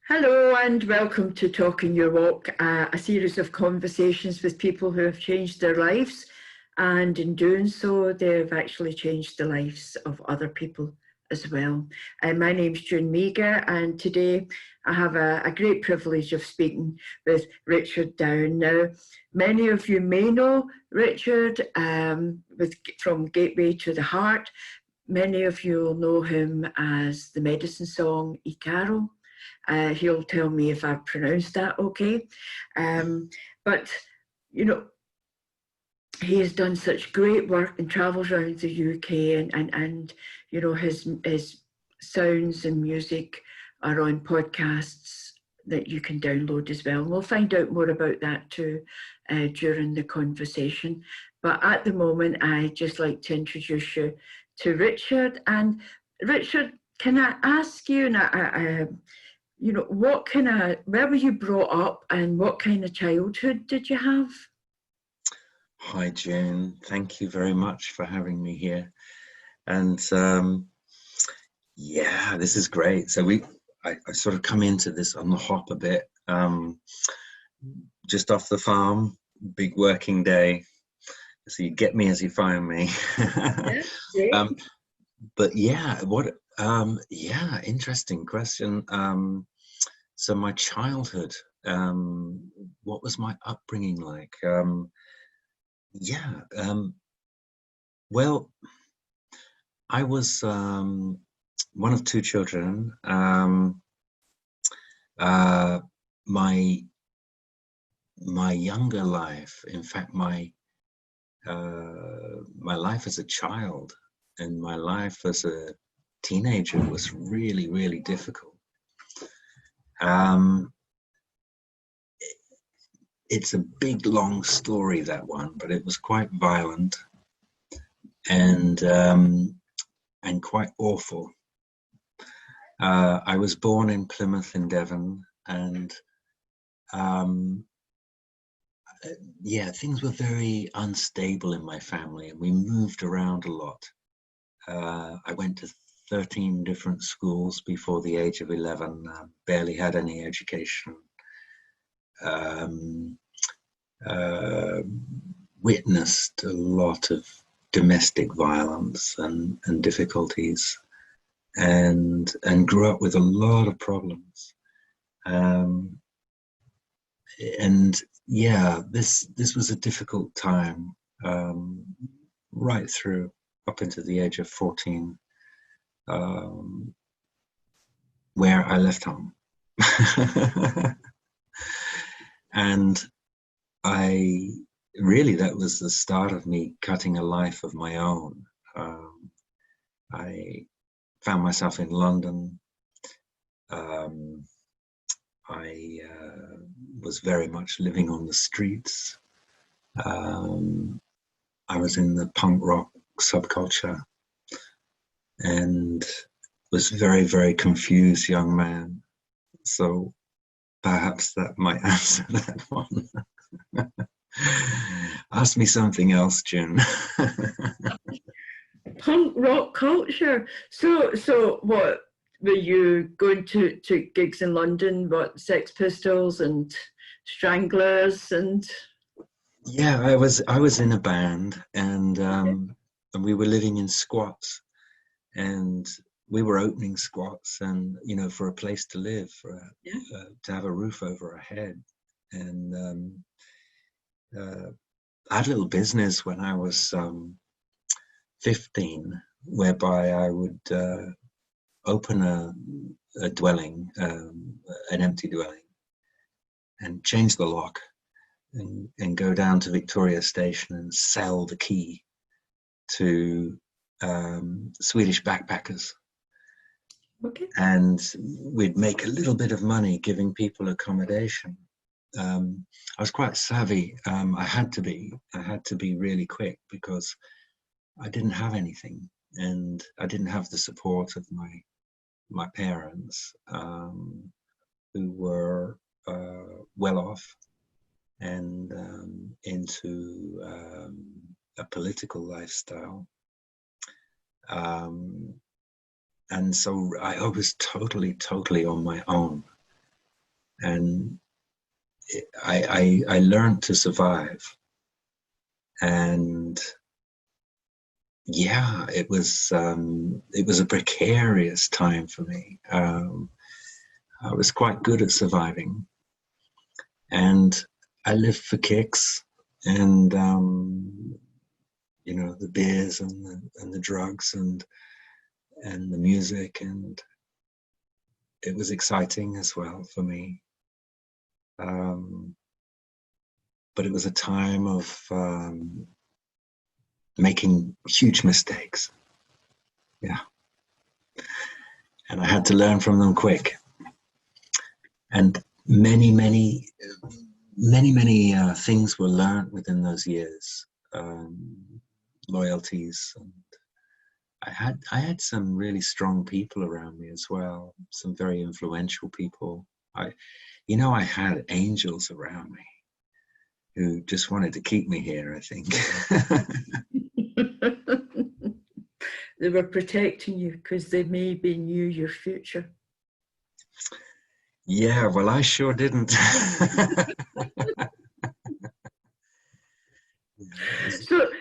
Hello and welcome to Talking Your Walk, a series of conversations with people who have changed their lives, and in doing so, they've actually changed the lives of other people as well. My name's June Meagher, and today I have a great privilege of speaking with Richard Down. Now, many of you may know Richard from Gateway to the Heart. Many of you will know him as the medicine song Icaro. He'll tell me if I've pronounced that okay. But, you know, he has done such great work and travels around the UK and you know, his sounds and music are on podcasts that you can download as well. And we'll find out more about that too during the conversation. But at the moment, I'd just like to introduce you to Richard. And Richard, can I ask you, and you know, where were you brought up and what kind of childhood did you have? Hi, June. Thank you very much for having me here. And yeah, this is great. So I sort of come into this on the hop a bit, just off the farm, big working day. So you get me as you find me. Yeah, But yeah, yeah, interesting question. So my childhood, what was my upbringing like? Yeah, well, I was one of two children. My younger life, in fact, my life as a child and my life as a teenager was really, really difficult. It's a big, long story, that one, but it was quite violent and quite awful. I was born in Plymouth in Devon, and yeah, things were very unstable in my family, and we moved around a lot. I went to 13 different schools before the age of 11, barely had any education. Witnessed a lot of domestic violence and difficulties, and grew up with a lot of problems. And yeah, this was a difficult time, right through up into the age of 14, where I left home. And that was the start of me cutting a life of my own. I found myself in London. I was very much living on the streets. I was in the punk rock subculture and was very, very confused young man. So perhaps that might answer that one. Ask me something else, June. Punk rock culture. So what were you going to gigs in London? What, Sex Pistols and Stranglers and? Yeah, I was in a band, and we were living in squats, and we were opening squats, and you know, for a place to live, to have a roof over our head, and I had a little business when I was 15, whereby I would open a dwelling, an empty dwelling, and change the lock, and go down to Victoria Station and sell the key to Swedish backpackers. Okay. And we'd make a little bit of money giving people accommodation. I was quite savvy. I had to be really quick, because I didn't have anything, and I didn't have the support of my parents, who were well off and into a political lifestyle. And so I was totally on my own. And I learned to survive. And yeah, it was a precarious time for me. I was quite good at surviving, and I lived for kicks and you know, the beers and the drugs and the music, and it was exciting as well for me. But it was a time of making huge mistakes. Yeah. And I had to learn from them quick. And many things were learned within those years. Loyalties, and I had some really strong people around me as well. Some very influential people. I had angels around me who just wanted to keep me here, I think. They were protecting you because they maybe knew your future. Yeah, well, I sure didn't.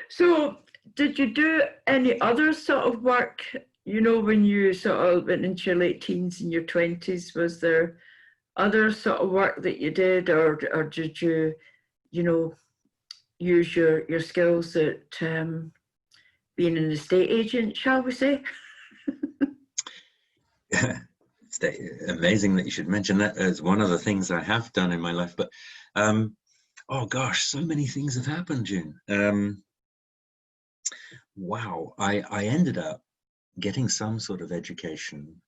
So did you do any other sort of work, you know, when you sort of went into your late teens and your 20s? Was there other sort of work that you did, or did you, you know, use your skills at being an estate agent, shall we say? It's amazing that you should mention that as one of the things I have done in my life. But oh gosh, so many things have happened, June. Wow, I ended up getting some sort of education.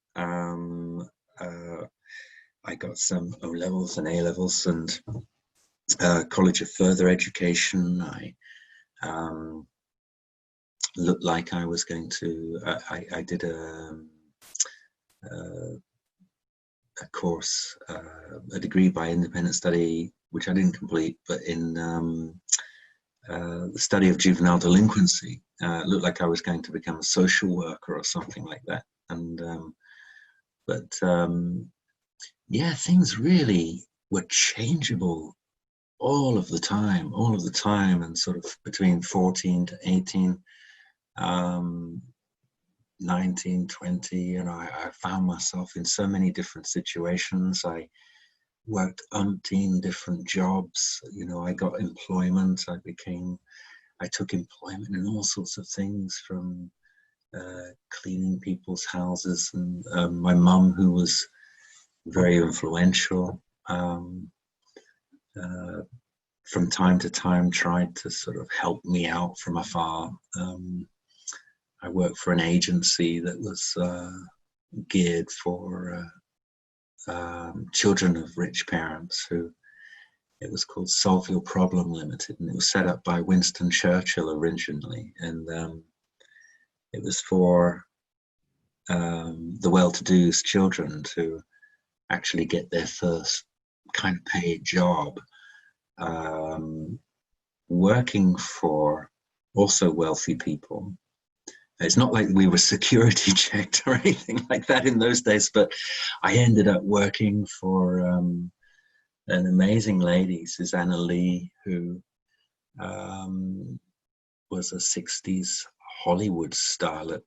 I got some O levels and A levels and College of Further Education. I looked like I was going to. I did a course, a degree by independent study, which I didn't complete, but in the study of juvenile delinquency. It looked like I was going to become a social worker or something like that. And yeah, things really were changeable all of the time, and sort of between 14 to 18, 19, 20, you know, I found myself in so many different situations. I worked umpteen different jobs. You know, I got employment. I took employment in all sorts of things, from cleaning people's houses, and my mum, who was very influential, from time to time tried to sort of help me out from afar. I worked for an agency that was geared for children of rich parents. It was called Solve Your Problem Limited, and it was set up by Winston Churchill originally, and it was for the well-to-do's children to actually get their first kind of paid job, working for also wealthy people. It's not like we were security checked or anything like that in those days, but I ended up working for an amazing lady, Susanna Lee, who was a 60s Hollywood starlet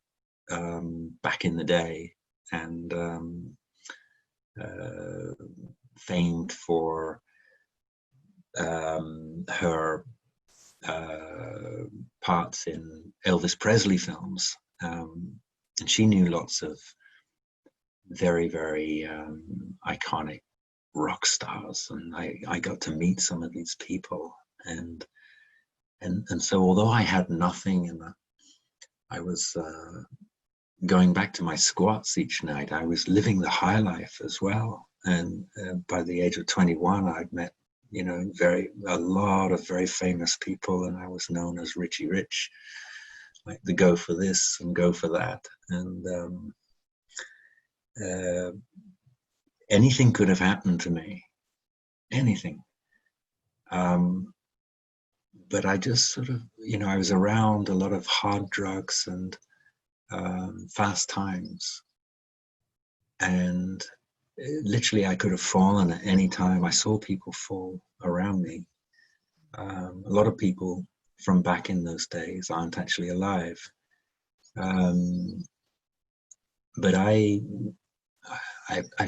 back in the day, and famed for her parts in Elvis Presley films. And she knew lots of very, very iconic rock stars, and I got to meet some of these people, and so although I had nothing, and I was going back to my squats each night, I was living the high life as well. And by the age of 21, I'd met, you know, a lot of very famous people, and I was known as Richie Rich, like the go for this and go for that. And anything could have happened to me, anything. But I just sort of, you know, I was around a lot of hard drugs and fast times, and literally I could have fallen at any time. I saw people fall around me. A lot of people from back in those days aren't actually alive. But I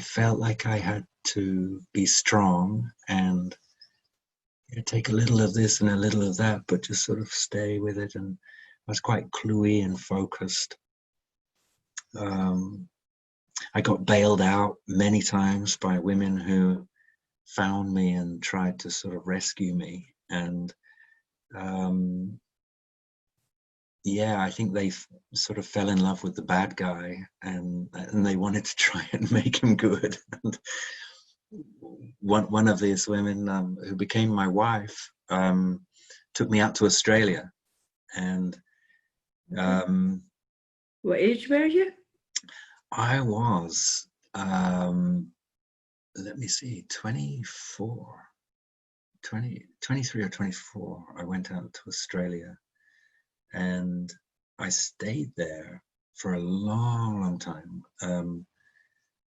felt like I had to be strong and take a little of this and a little of that, but just sort of stay with it. And I was quite cluey and focused. I got bailed out many times by women who found me and tried to sort of rescue me. And yeah, I think they sort of fell in love with the bad guy, and they wanted to try and make him good. And one of these women who became my wife took me out to Australia. And what age were you? I was, let me see, 24, 23 or 24. I went out to Australia, and I stayed there for a long, long time.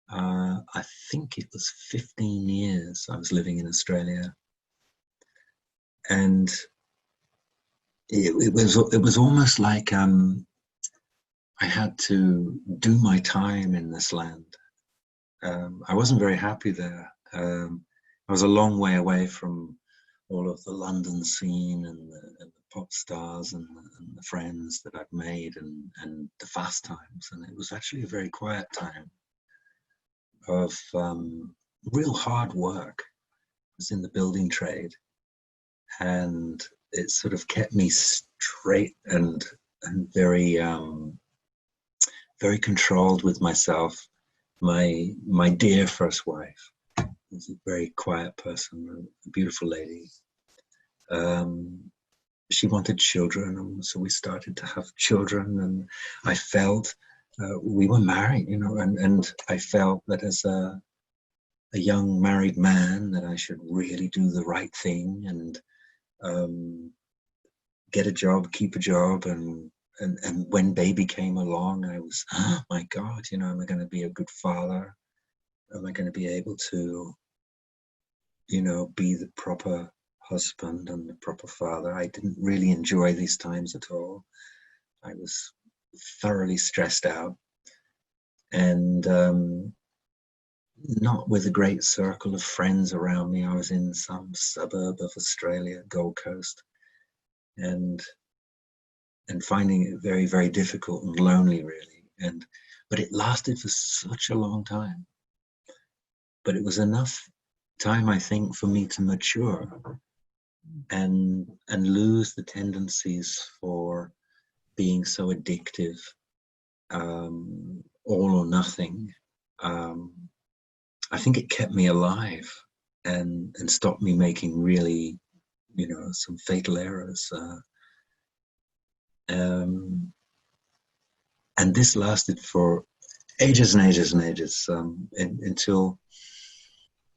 I think it was 15 years I was living in Australia. And it was almost like I had to do my time in this land. I wasn't very happy there. I was a long way away from all of the London scene and the pop stars and the friends that I'd made and the fast times. And it was actually a very quiet time of real hard work. I was in the building trade, and it sort of kept me straight and very very controlled with myself. My dear first wife was a very quiet person, a beautiful lady. She wanted children, and so we started to have children. And I felt we were married, and I felt that as a young married man that I should really do the right thing and get a job, keep a job, and when baby came along, I was, oh my God, am I going to be a good father? Am I going to be able to, be the proper husband and the proper father? I didn't really enjoy these times at all. I was thoroughly stressed out, and not with a great circle of friends around me. I was in some suburb of Australia, Gold Coast, and finding it very, very difficult and lonely, really. But it lasted for such a long time. But it was enough time, I think, for me to mature and lose the tendencies for being so addictive, all or nothing. I think it kept me alive and stopped me making really, some fatal errors. And this lasted for ages and ages and ages until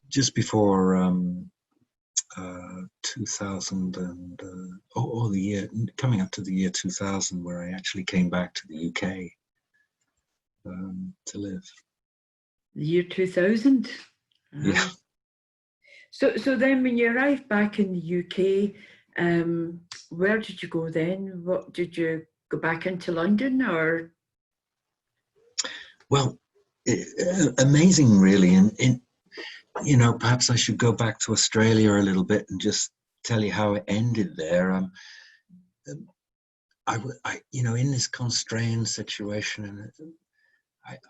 just before 2000 and the year coming up to the year 2000, where I actually came back to the UK to live. The year 2000. Yeah. So then, when you arrived back in the UK, where did you go then? What did you go back into London or? Well, amazing, really, and perhaps I should go back to Australia a little bit and just tell you how it ended there. I in this constrained situation, and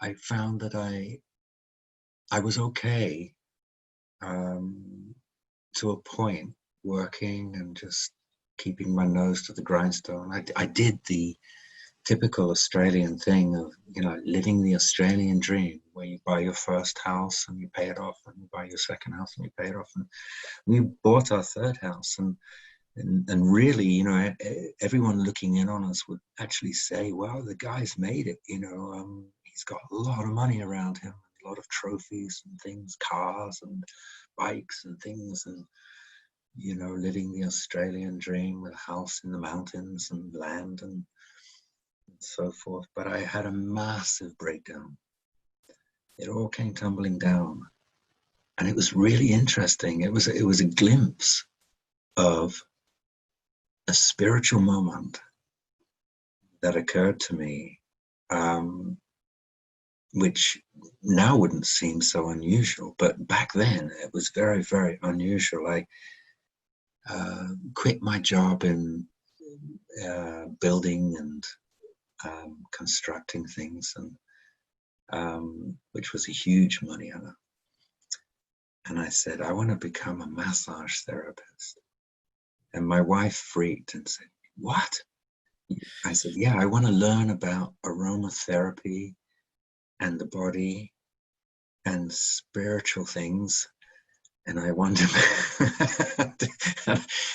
I found that I was okay to a point, working and just keeping my nose to the grindstone. I did the typical Australian thing of, living the Australian dream, where you buy your first house and you pay it off, and you buy your second house and you pay it off. And we bought our third house, and really, everyone looking in on us would actually say, well, the guy's made it, he's got a lot of money around him, a lot of trophies and things, cars and bikes and things, and living the Australian dream with a house in the mountains and land and so forth. But I had a massive breakdown It all came tumbling down. And it was really interesting. It was a glimpse of a spiritual moment that occurred to me, which now wouldn't seem so unusual, but back then it was very, very unusual. I quit my job in building and constructing things, and which was a huge money earner. And I said, I want to become a massage therapist. And my wife freaked and said, what? I said, yeah, I want to learn about aromatherapy and the body and spiritual things. And I want to,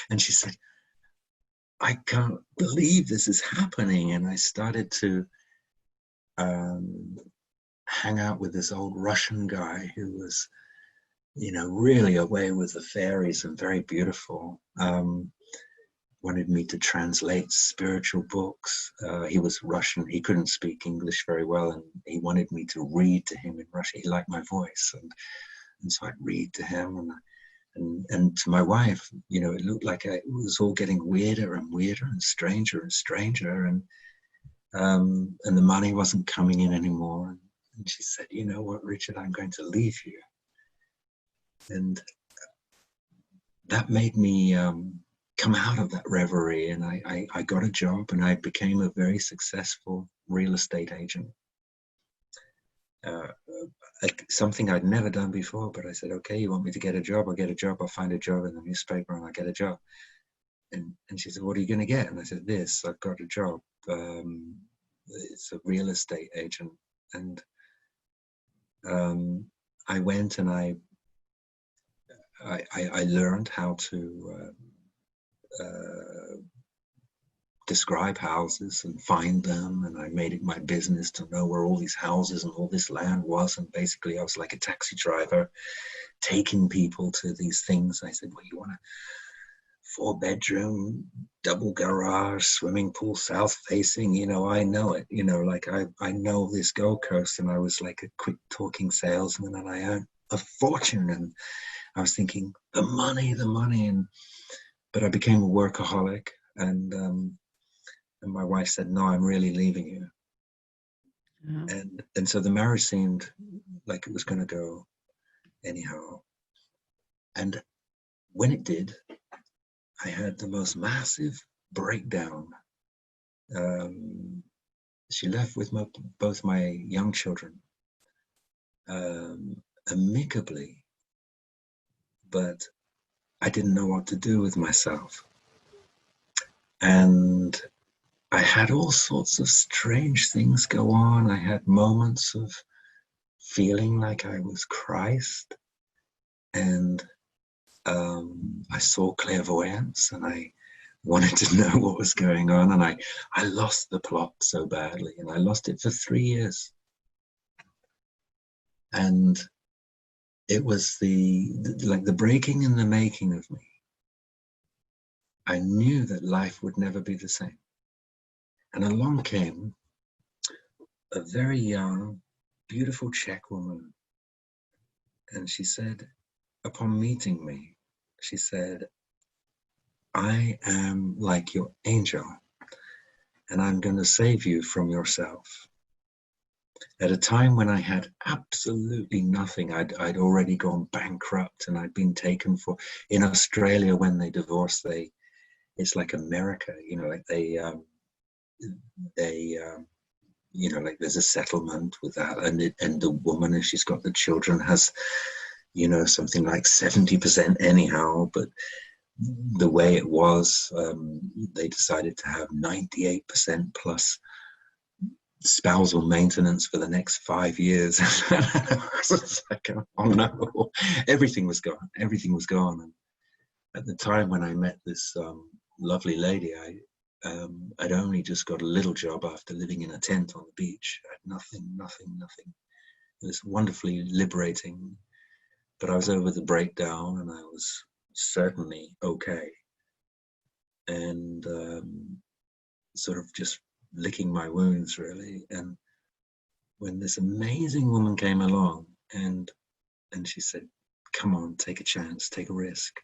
and she said, I can't believe this is happening. And I started to hang out with this old Russian guy who was, really away with the fairies and very beautiful. Wanted me to translate spiritual books. He was Russian. He couldn't speak English very well, and he wanted me to read to him in Russian. He liked my voice, and so I'd read to him, and to my wife, it looked like it was all getting weirder and weirder and stranger, and the money wasn't coming in anymore. And she said, "You know what, Richard, I'm going to leave you." And that made me come out of that reverie, and I got a job, and I became a very successful real estate agent. Something I'd never done before, but I said, okay, you want me to get a job? I'll get a job. I'll find a job in the newspaper and I'll get a job. And she said, what are you going to get? And I said, I've got a job. It's a real estate agent. And I went and I learned how to describe houses and find them, and I made it my business to know where all these houses and all this land was. And basically I was like a taxi driver taking people to these things. I said, well, you want a 4-bedroom double garage, swimming pool, south facing, I know it, like I know this Gold Coast. And I was like a quick talking salesman, and I earned a fortune, and I was thinking the money, but I became a workaholic, and my wife said, no, I'm really leaving you. Yeah. And so the marriage seemed like it was going to go anyhow. And when it did, I had the most massive breakdown. She left with both my young children amicably, but I didn't know what to do with myself. And I had all sorts of strange things go on. I had moments of feeling like I was Christ, and I saw clairvoyance, and I wanted to know what was going on, and I lost the plot so badly, and I lost it for 3 years. And it was the breaking and the making of me. I knew that life would never be the same. And along came a very young, beautiful Czech woman. And she said, upon meeting me, she said, I am like your angel, and I'm going to save you from yourself. At a time when I had absolutely nothing, I'd already gone bankrupt, and I'd been taken for, in Australia, when they divorce, it's like America, like like there's a settlement with that, and the woman, if she's got the children, has, something like 70% anyhow. But the way it was, they decided to have 98% plus spousal maintenance for the next 5 years. I was like, oh no, everything was gone. And at the time when I met this lovely lady, I'd only just got a little job after living in a tent on the beach. I had nothing. It was wonderfully liberating, but I was over the breakdown, and I was certainly okay. And sort of just licking my wounds, really. And when this amazing woman came along and she said, come on, take a chance, take a risk,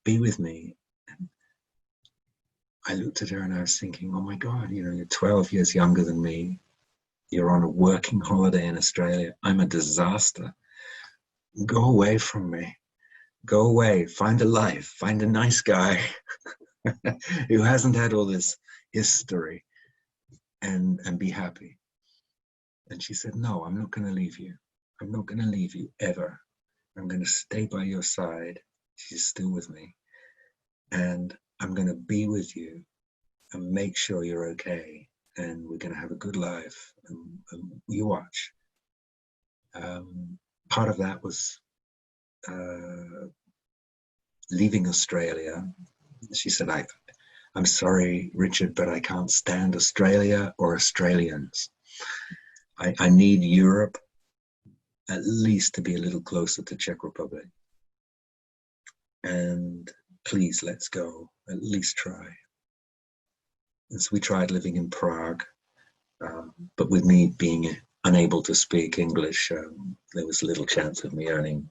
be with me. And I looked at her and I was thinking, oh my God, you know, you're 12 years younger than me. You're on a working holiday in Australia. I'm a disaster. Go away from me. Go away. Find a life. Find a nice guy who hasn't had all this history, and be happy. And she said, no, I'm not going to leave you. I'm not going to leave you ever. I'm going to stay by your side. She's still with me. And I'm going to be with you and make sure you're okay. And we're going to have a good life. And you watch. Part of that was leaving Australia. She said, I'm sorry, Richard, but I can't stand Australia or Australians. I need Europe at least to be a little closer to Czech Republic. And please, let's go, at least try. And so we tried living in Prague, but with me being unable to speak English, there was little chance of me earning,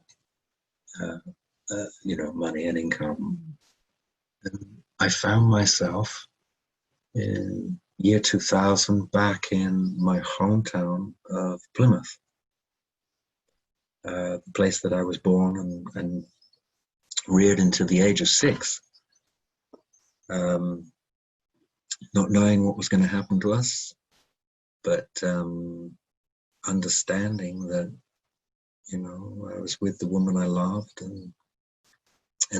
you know, money and income. And I found myself in year 2000 back in my hometown of Plymouth, the place that I was born and reared until the age of 6, not knowing what was going to happen to us, but understanding that, you know, I was with the woman I loved, and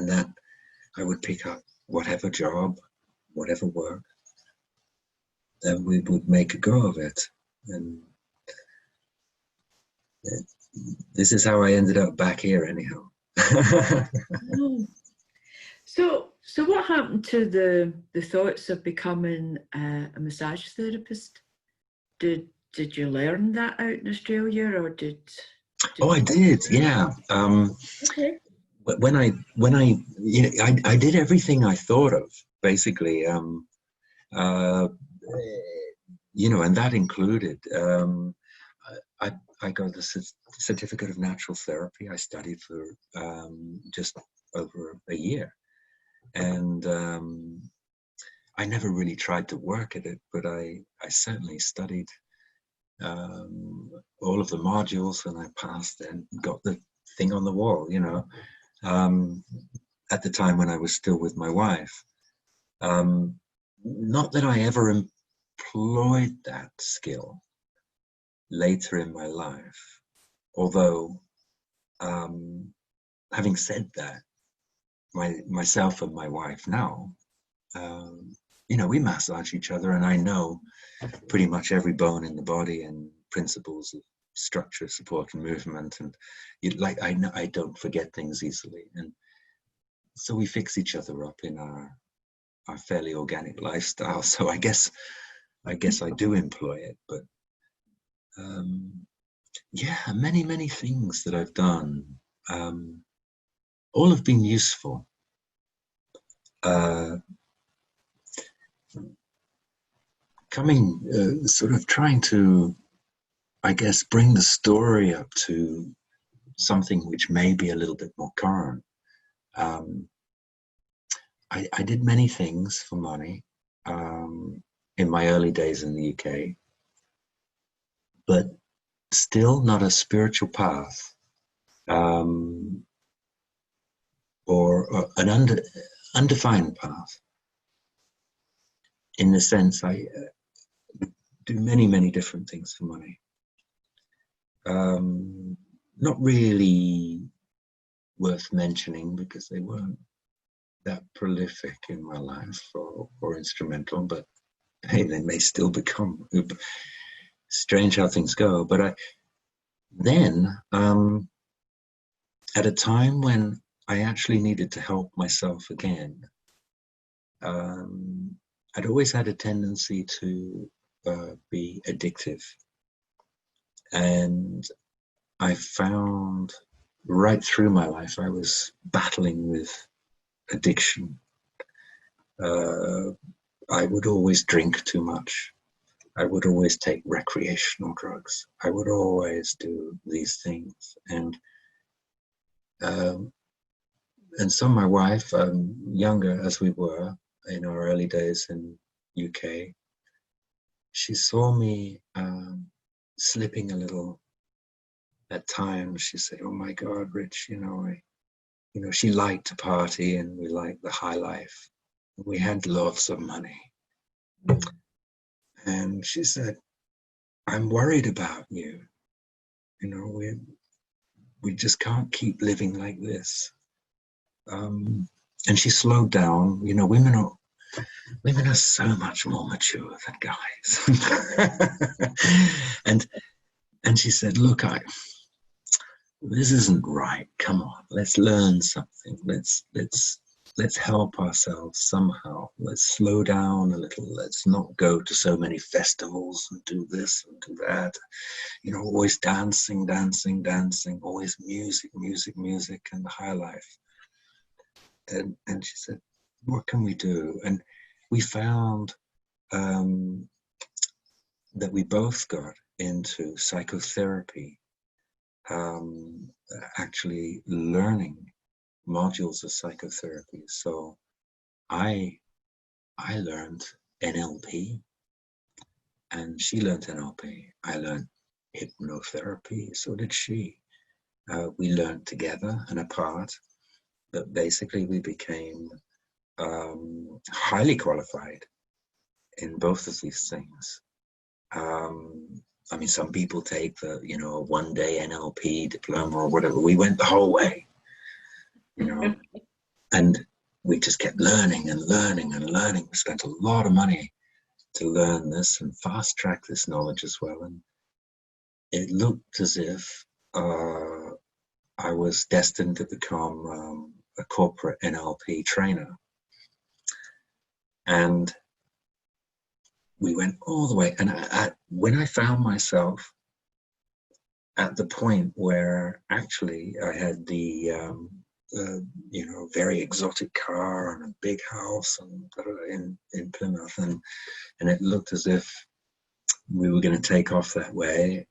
that I would pick up whatever job, whatever work, that we would make a go of it. And this is how I ended up back here anyhow. So what happened to the thoughts of becoming a massage therapist? Did you learn that out in Australia, or did Oh, I did, yeah. Okay. When I you know, I did everything I thought of, basically. You know, and that included I got the certificate of natural therapy. I studied for just over a year, and I never really tried to work at it, but I certainly studied all of the modules, and I passed and got the thing on the wall, you know, at the time when I was still with my wife. Not that I ever employed that skill later in my life, although having said that, myself and my wife now, you know, we massage each other, and I know pretty much every bone in the body and principles of structure, support, and movement. And I know I don't forget things easily, and so we fix each other up in our fairly organic lifestyle. So I guess I do employ it, but yeah, many things that I've done, all have been useful. Sort of trying to, I guess, bring the story up to something which may be a little bit more current. I did many things for money in my early days in the UK, but still not a spiritual path, or an undefined path. In the sense, I do many different things for money. Not really worth mentioning because they weren't that prolific in my life or instrumental, but hey, they may still become. Strange how things go. But then at a time when I actually needed to help myself again, I'd always had a tendency to be addictive, and I found right through my life I was battling with addiction. I would always drink too much. I would always take recreational drugs. I would always do these things. Um, and so my wife, younger as we were in our early days in UK, she saw me slipping a little at times. She said, "Oh my God, Rich, she liked to party and we liked the high life. We had lots of money." And she said, "I'm worried about you. We just can't keep living like this." And she slowed down. Women are so much more mature than guys. and she said, "Look, this isn't right. Come on, let's learn something. Let's help ourselves somehow. Let's slow down a little. Let's not go to so many festivals and do this and do that. Always dancing, dancing, dancing, always music, music, music, and the high life." And she said, "What can we do?" And we found that we both got into psychotherapy, actually learning modules of psychotherapy. So I learned NLP, and she learned NLP. I learned hypnotherapy. So did she. We learned together and apart, but basically we became highly qualified in both of these things. Some people take the, a one-day NLP diploma or whatever. We went the whole way, and we just kept learning and learning and learning. We spent a lot of money to learn this and fast-track this knowledge as well. And it looked as if I was destined to become a corporate NLP trainer. And we went all the way. And when I found myself at the point where actually I had the very exotic car and a big house and in Plymouth, and it looked as if we were going to take off that way,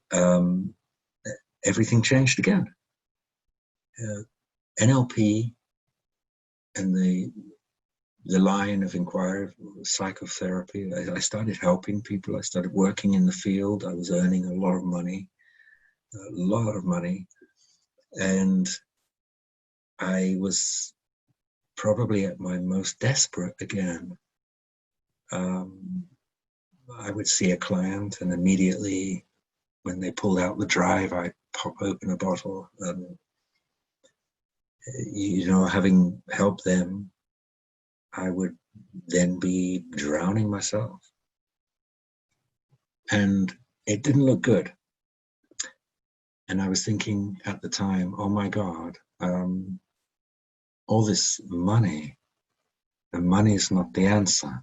everything changed again. NLP and the line of inquiry, psychotherapy. I started helping people. I started working in the field. I was earning a lot of money, and I was probably at my most desperate again. I would see a client, and immediately when they pulled out the drive, I'd pop open a bottle. Having helped them, I would then be drowning myself. And it didn't look good. And I was thinking at the time, oh my God, all this money, and money is not the answer.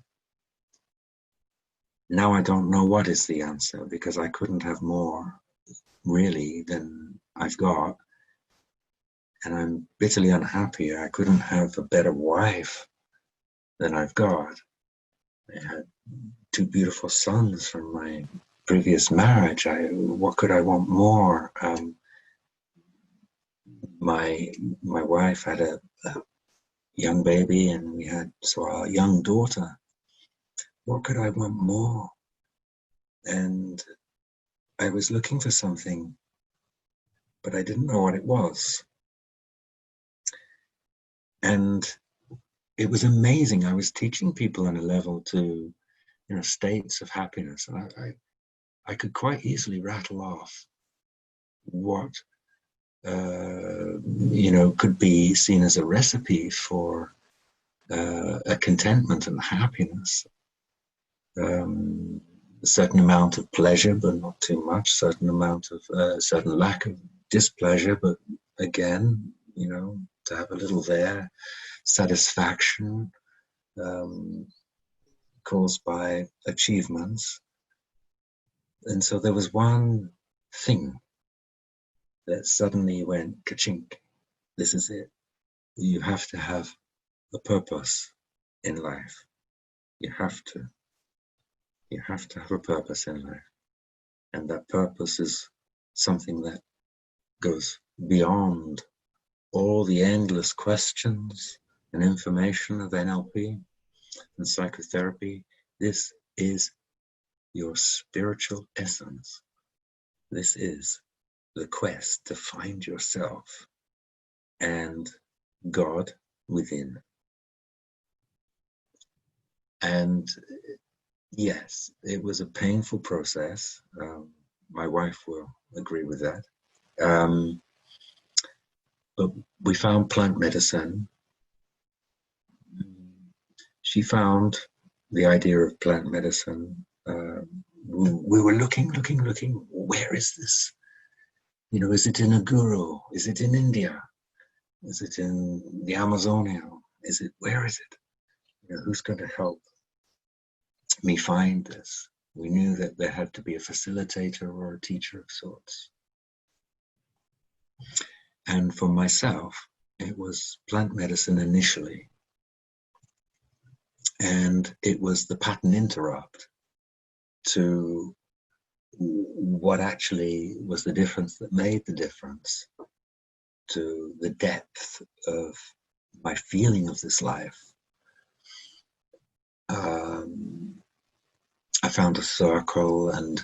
Now I don't know what is the answer, because I couldn't have more really than I've got. And I'm bitterly unhappy. I couldn't have a better wife than I've got. I had 2 beautiful sons from my previous marriage. What could I want more? My wife had a young baby, and we had a young daughter. What could I want more? And I was looking for something, but I didn't know what it was. And it was amazing. I was teaching people on a level to, states of happiness. And I could quite easily rattle off what, could be seen as a recipe for a contentment and happiness. A certain amount of pleasure, but not too much. Certain lack of displeasure, but again, to have a little there. Satisfaction caused by achievements. And so there was one thing that suddenly went ka-chink. This is it. You have to have a purpose in life. You have to. You have to have a purpose in life. And that purpose is something that goes beyond all the endless questions and information of NLP and psychotherapy. This is your spiritual essence. This is the quest to find yourself and God within. And yes, it was a painful process. My wife will agree with that. But we found plant medicine. She found the idea of plant medicine. We were looking. Where is this? Is it in a guru? Is it in India? Is it in the Amazonia? Where is it? Who's going to help me find this? We knew that there had to be a facilitator or a teacher of sorts. And for myself, it was plant medicine initially. And it was the pattern interrupt to what actually was the difference that made the difference to the depth of my feeling of this life. I found a circle, and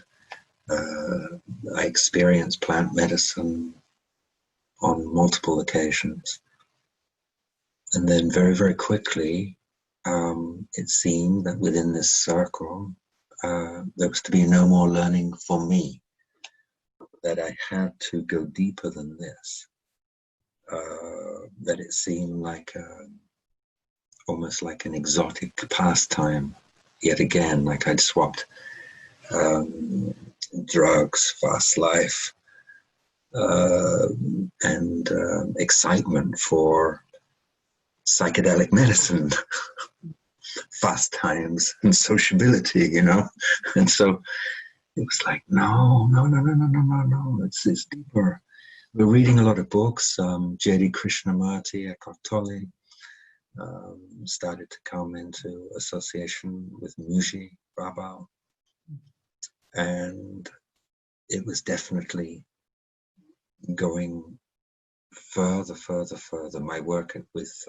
I experienced plant medicine on multiple occasions. And then very, very quickly, it seemed that within this circle, there was to be no more learning for me, that I had to go deeper than this, that it seemed like almost like an exotic pastime. Yet again, like I'd swapped drugs, fast life, and excitement for psychedelic medicine, fast times and sociability, And so it was like, no, it's deeper. We're reading a lot of books, J.D. Krishnamurti, Eckhart Tolle, started to come into association with Meagher, Rabau. And it was definitely going further. My work with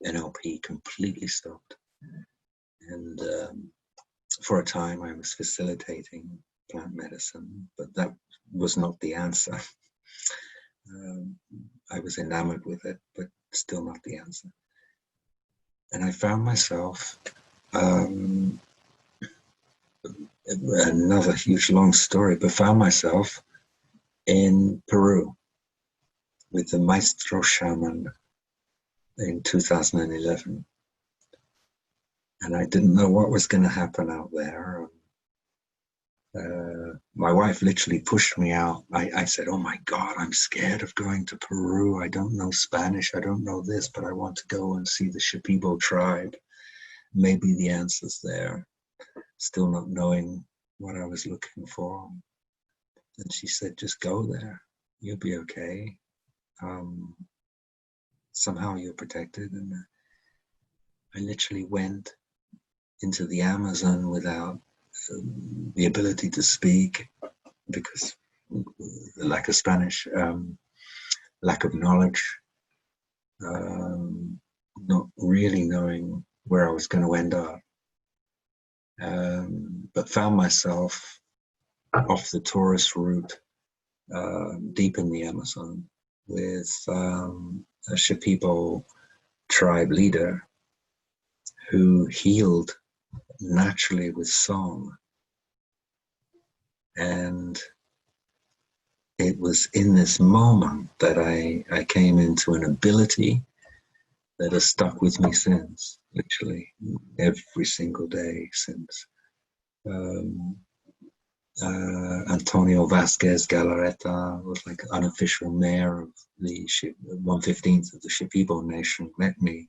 NLP completely stopped. And for a time I was facilitating plant medicine, but that was not the answer. I was enamored with it, but still not the answer. And I found myself, another huge long story, but found myself in Peru with the Maestro Shaman in 2011. And I didn't know what was going to happen out there. My wife literally pushed me out. I said, oh my God, I'm scared of going to Peru. I don't know Spanish. I don't know this, but I want to go and see the Shipibo tribe. Maybe the answer's there. Still not knowing what I was looking for. And she said, just go there. You'll be okay. Somehow you're protected. And I literally went into the Amazon without the ability to speak because the lack of Spanish, lack of knowledge, not really knowing where I was going to end up, but found myself off the tourist route, deep in the Amazon with a Shipibo tribe leader who healed naturally with song. And it was in this moment that I came into an ability that has stuck with me since, literally every single day since. Antonio Vasquez Galarreta was like unofficial mayor of the 1/15th of the Shipibo nation, met me,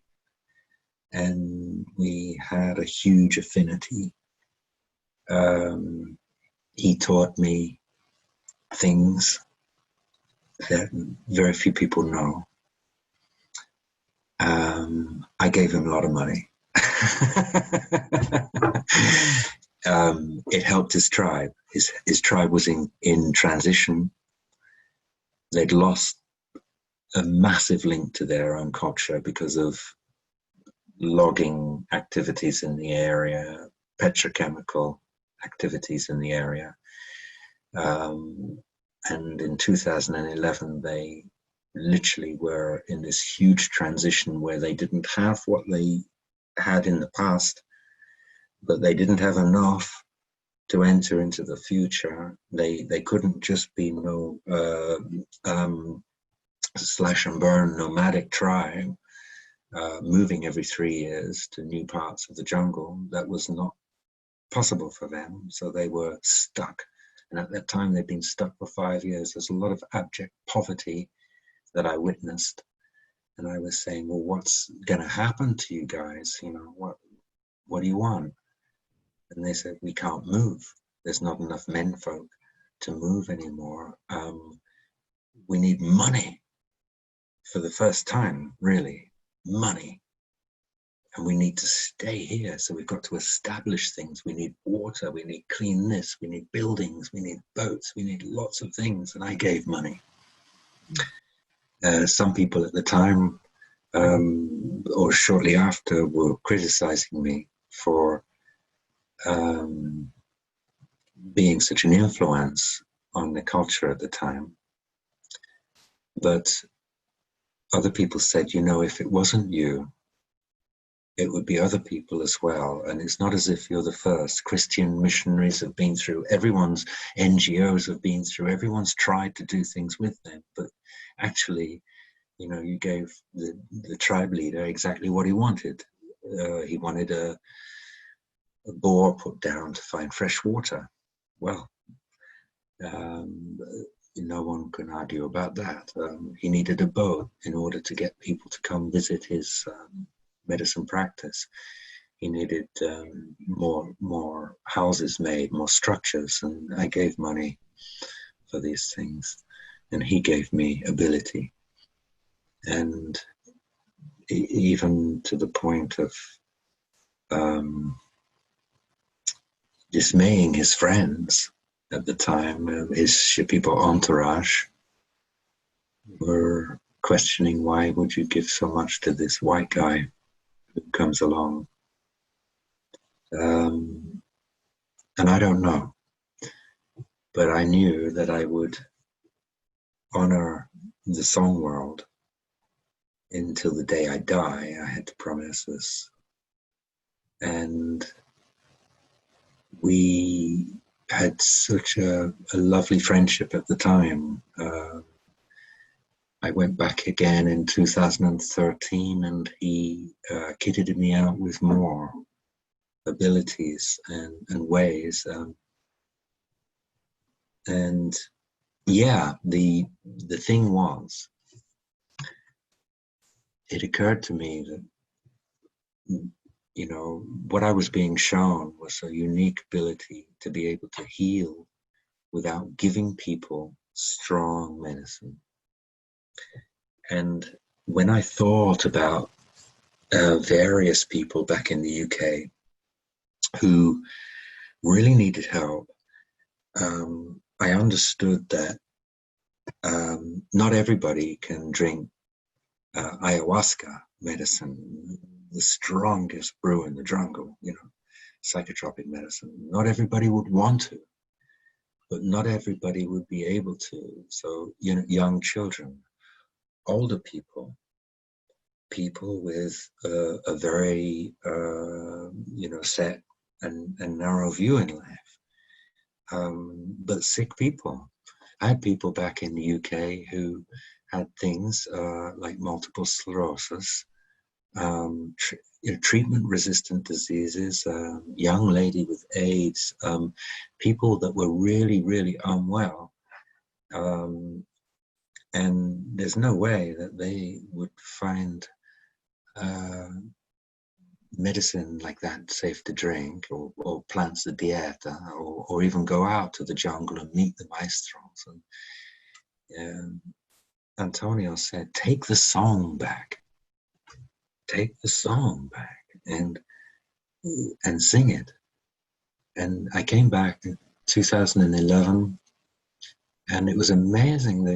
and we had a huge affinity. He taught me things that very few people know. I gave him a lot of money. it helped his tribe. His tribe was in transition. They'd lost a massive link to their own culture because of logging activities in the area, petrochemical activities in the area. And in 2011, they literally were in this huge transition where they didn't have what they had in the past, but they didn't have enough to enter into the future. They couldn't just be slash and burn nomadic tribe, moving every 3 years to new parts of the jungle. That was not possible for them, so they were stuck. And at that time, they'd been stuck for 5 years. There's a lot of abject poverty that I witnessed. And I was saying, well, what's going to happen to you guys? You know, what do you want? And they said, we can't move. There's not enough menfolk to move anymore. We need money for the first time, really, money. And we need to stay here. So we've got to establish things. We need water, we need clean this, we need buildings, we need boats, we need lots of things. And I gave money. Some people at the time, or shortly after, were criticizing me for being such an influence on the culture at the time. But other people said, you know, if it wasn't you, it would be other people as well. And it's not as if you're the first. Christian missionaries have been through, everyone's NGOs have been through, everyone's tried to do things with them. But actually, you know, you gave the tribe leader exactly what he wanted. He wanted a bore put down to find fresh water. Well, no one can argue about that. He needed a boat in order to get people to come visit his medicine practice. He needed more houses made, more structures, and I gave money for these things, and he gave me ability, and even to the point of dismaying his friends at the time. His Shipibo entourage were questioning, why would you give so much to this white guy who comes along? And I don't know, but I knew that I would honor the song world until the day I die. I had to promise this. And we had such a lovely friendship at the time. I went back again in 2013, and he kitted me out with more abilities and ways. And yeah, the thing was, it occurred to me that, you know, what I was being shown was a unique ability to be able to heal without giving people strong medicine. And when I thought about various people back in the UK who really needed help, I understood that not everybody can drink ayahuasca medicine, the strongest brew in the jungle, you know, psychotropic medicine. Not everybody would want to, but not everybody would be able to. So, you know, young children, older people, people with a very, you know, set and narrow view in life, but sick people. I had people back in the UK who had things like multiple sclerosis, you know, treatment-resistant diseases, young lady with AIDS, people that were really, really unwell. And there's no way that they would find medicine like that safe to drink, or plants de dieta, or even go out to the jungle and meet the maestros. And Antonio said, take the song back. Take the song back and sing it. And I came back in 2011, and it was amazing.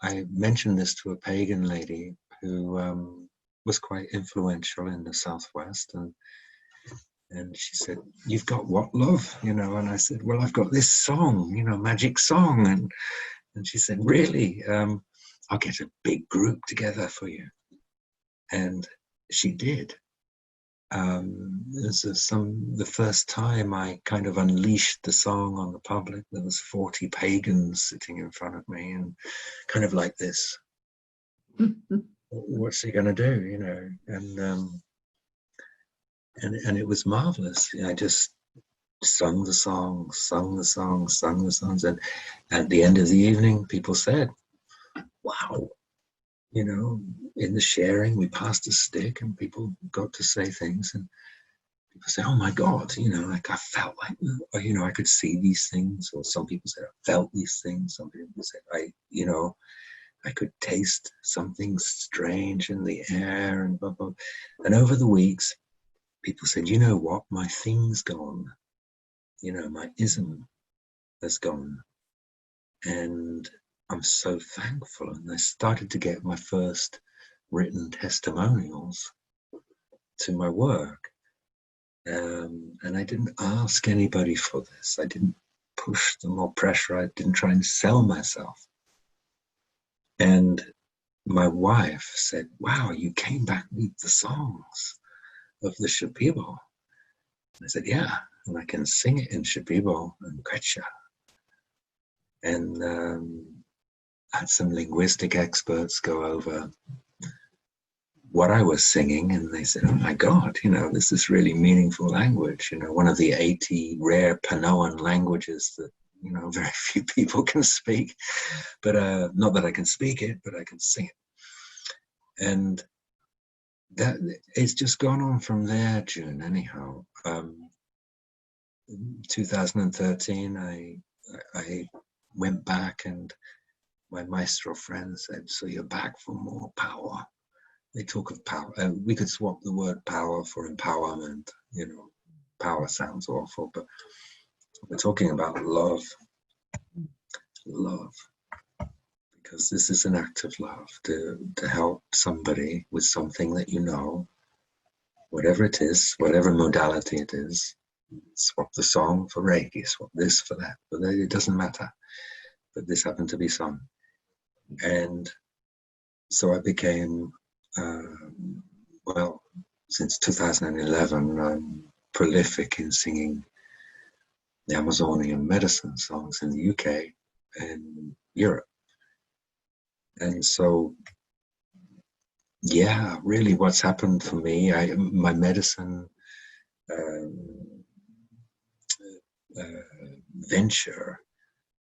I mentioned this to a pagan lady who was quite influential in the Southwest, and she said, "You've got what, love?" And I said, "Well, I've got this song, magic song." And she said, "Really? I'll get a big group together for you." And she did. This is the first time I kind of unleashed the song on the public. There was 40 pagans sitting in front of me, and kind of like this. What's he going to do? And it was marvelous. I just sung the songs, and at the end of the evening, people said, "Wow." In the sharing, we passed a stick, and people got to say things, and people say, "Oh my God," like I felt like, I could see these things. Or some people said, "I felt these things." Some people said, I could taste something strange in the air, and blah, blah. And over the weeks, people said, "You know what? My thing's gone. My ism has gone." And I'm so thankful. And I started to get my first written testimonials to my work. And I didn't ask anybody for this. I didn't push them or pressure. I didn't try and sell myself. And my wife said, "Wow, you came back with the songs of the Shipibo." I said, "Yeah, and I can sing it in Shipibo and Quechua." And I had some linguistic experts go over what I was singing, and they said, "Oh my God, this is really meaningful language, one of the 80 rare Panoan languages that, very few people can speak, but not that I can speak it, but I can sing it." And that it's just gone on from there, June, anyhow. 2013, I went back, and my maestro friend said, "So you're back for more power." They talk of power. We could swap the word power for empowerment. Power sounds awful, but we're talking about love. Love. Because this is an act of love to help somebody with something that whatever it is, whatever modality it is. Swap the song for Reiki, swap this for that. But it doesn't matter. But this happened to be sung. And so I became, since 2011, I'm prolific in singing the Amazonian medicine songs in the UK and Europe. And so, yeah, really what's happened for me, my medicine venture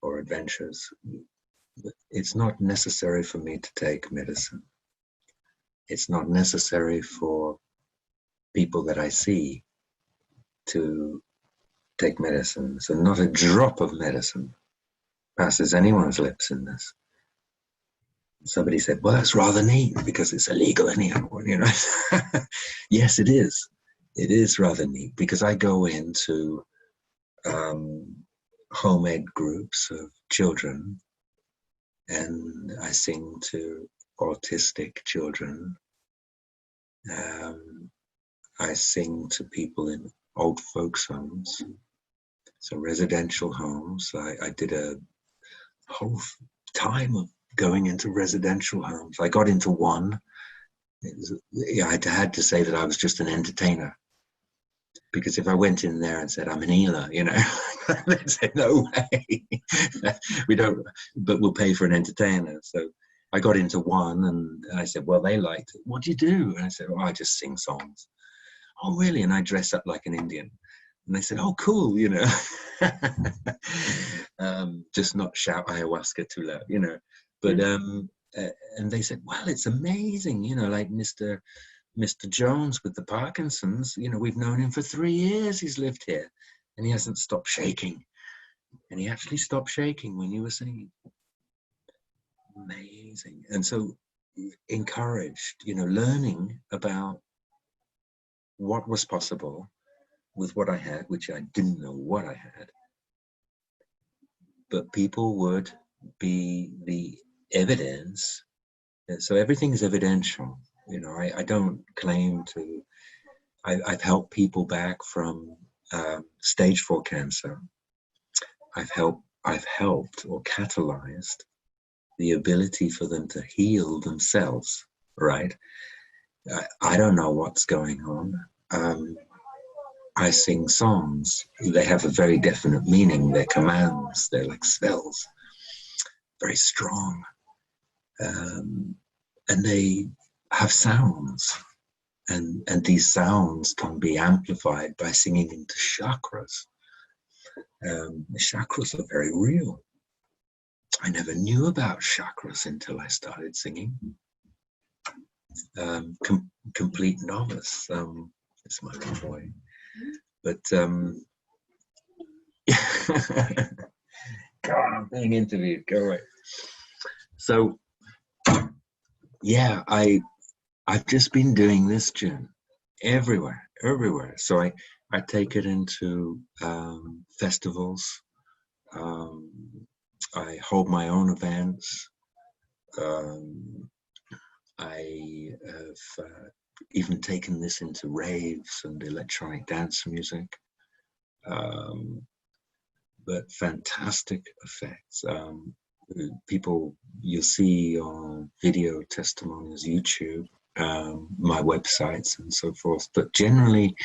or adventures, it's not necessary for me to take medicine. It's not necessary for people that I see to take medicine. So not a drop of medicine passes anyone's lips in this. Somebody said, "Well, that's rather neat because it's illegal anyhow." Yes, it is. It is rather neat because I go into home ed groups of children, and I sing to autistic children. I sing to people in old folks' homes, so residential homes. I did a whole time of going into residential homes. I got into one. I had to say that I was just an entertainer, because if I went in there and said I'm an healer, they'd say, "No way, we don't, but we'll pay for an entertainer." So I got into one, and I said, "Well, they liked it. What do you do?" And I said, "Oh, I just sing songs." "Oh, really?" And I dress up like an Indian. And they said, "Oh, cool," just not shout ayahuasca too loud, but and they said, "Well, it's amazing, like Mr. Jones with the Parkinson's, we've known him for 3 years. He's lived here, and he hasn't stopped shaking." And he actually stopped shaking when you were singing. Amazing. And so encouraged, learning about what was possible with what I had, which I didn't know what I had, but people would be the evidence. So everything is evidential. You know, I don't claim to. I've helped people back from stage 4 cancer. I've helped or catalyzed the ability for them to heal themselves. Right? I don't know what's going on. I sing songs. They have a very definite meaning. They're commands. They're like spells, very strong. And they have sounds. And these sounds can be amplified by singing into chakras. The chakras are very real. I never knew about chakras until I started singing. Complete novice. It's my little boy. But God, I'm being interviewed. Go away. So yeah, I've just been doing this, Jim, everywhere. So I take it into festivals. I hold my own events. I have even taken this into raves and electronic dance music. But fantastic effects. People you'll see on video testimonials, YouTube, my websites and so forth, but generally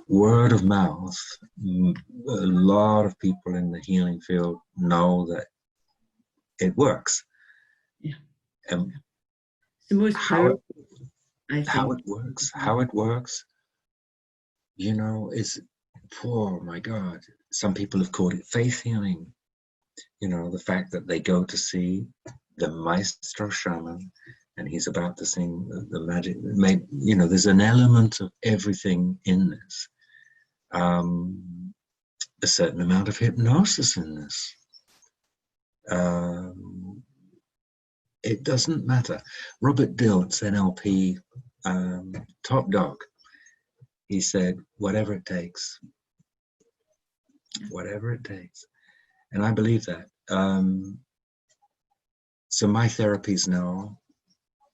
word of mouth. A lot of people in the healing field know that it works. Yeah. And the most powerful, I think. How it works, you know, is, oh my God, some people have called it faith healing. You know, the fact that they go to see the maestro shaman and he's about to sing the magic, you know, there's an element of everything in this. A certain amount of hypnosis in this. It doesn't matter. Robert Dilts, NLP, top dog, he said, whatever it takes. Whatever it takes. And I believe that. So my therapies now,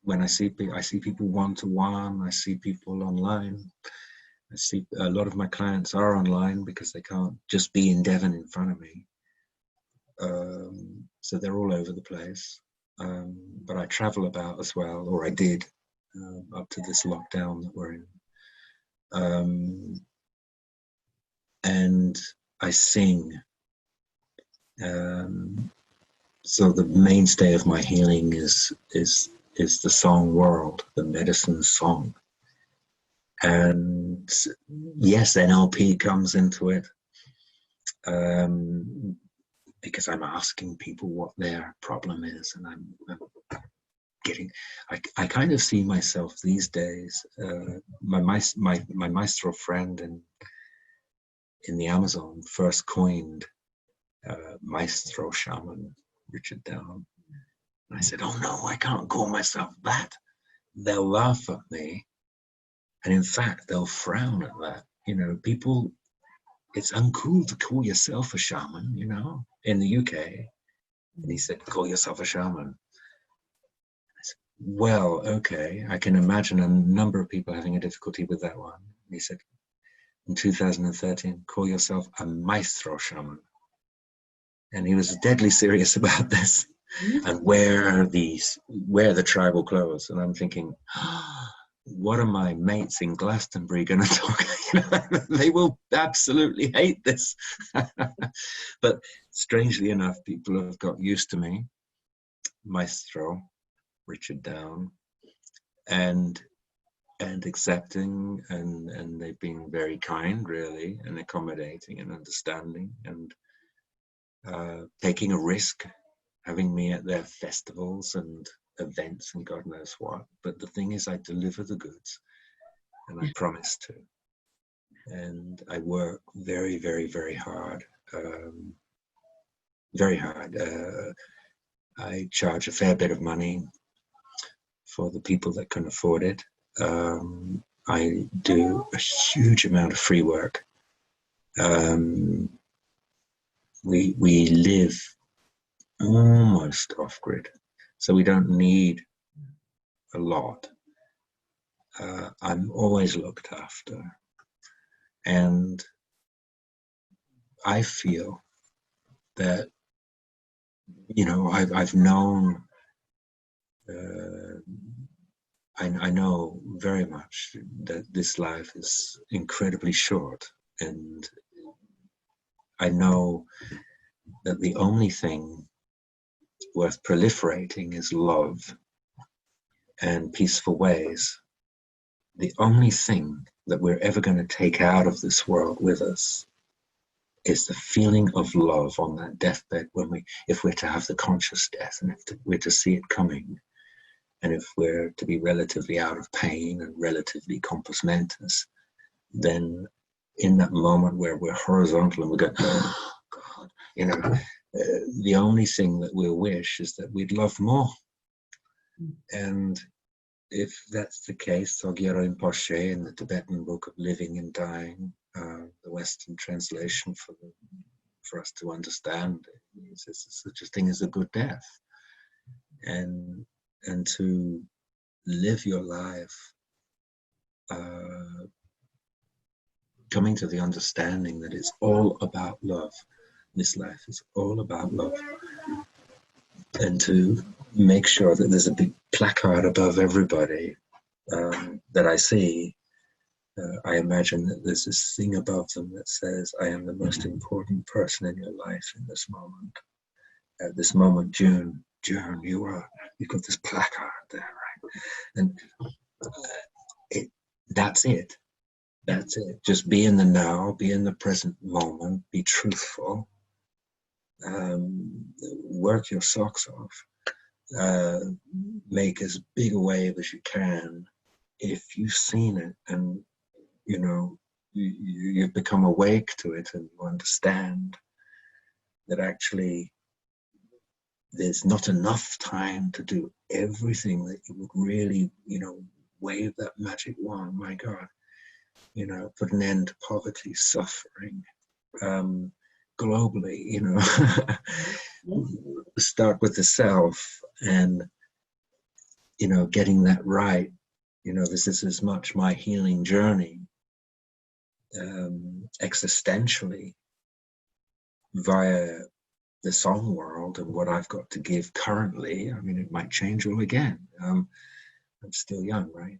when I see people one-to-one, I see people online. I see a lot of my clients are online because they can't just be in Devon in front of me. So they're all over the place. But I travel about as well, or I did, up to this lockdown that we're in. And I sing. So the mainstay of my healing is the song world, the medicine song. And yes, NLP comes into it, because I'm asking people what their problem is, and I'm getting. I kind of see myself these days. My maestro friend in the Amazon first coined maestro shaman Richard Down. And I said, oh no, I can't call myself that. They'll laugh at me. And in fact, they'll frown at that. You know, people, it's uncool to call yourself a shaman, you know, in the UK. And he said, call yourself a shaman. I said, well, okay, I can imagine a number of people having a difficulty with that one. And he said, in 2013, call yourself a maestro shaman. And he was deadly serious about this. And wear the tribal clothes. And I'm thinking, what are my mates in Glastonbury going to talk? You know, they will absolutely hate this. But strangely enough, people have got used to me, Maestro, Richard Down, and accepting, and they've been very kind, really, and accommodating and understanding, and taking a risk, having me at their festivals and events and God knows what. But the thing is, I deliver the goods, and I promise to. And I work very, very, very hard. Very hard. I charge a fair bit of money for the people that can afford it. I do a huge amount of free work. We live almost off grid, so we don't need a lot. I'm always looked after, and I feel that, you know, I've known, I know very much that this life is incredibly short, and I know that the only thing worth proliferating is love and peaceful ways. The only thing that we're ever going to take out of this world with us is the feeling of love on that deathbed, if we're to have the conscious death, and if we're to see it coming, and if we're to be relatively out of pain and relatively compos mentis, then in that moment where we're horizontal and we go, oh God, you know, the only thing that we'll wish is that we'd love more. And if that's the case, Sogyal Rinpoche in the Tibetan Book of Living and Dying, the Western translation for us to understand, is such a thing as a good death, and to live your life coming to the understanding that it's all about love. This life is all about love, and to make sure that there's a big placard above everybody that I see. I imagine that there's this thing above them that says, I am the most important person in your life in this moment. At this moment, June, you've got this placard there, right? And that's it. That's it. Just be in the now, be in the present moment, be truthful, work your socks off, make as big a wave as you can if you've seen it, and you know, you've become awake to it, and you understand that actually there's not enough time to do everything that you would really, you know, wave that magic wand, my God, you know, put an end to poverty, suffering, globally, you know, start with the self, and, you know, getting that right. You know, this is as much my healing journey existentially via the song world and what I've got to give currently. I mean, it might change all again. I'm still young, right?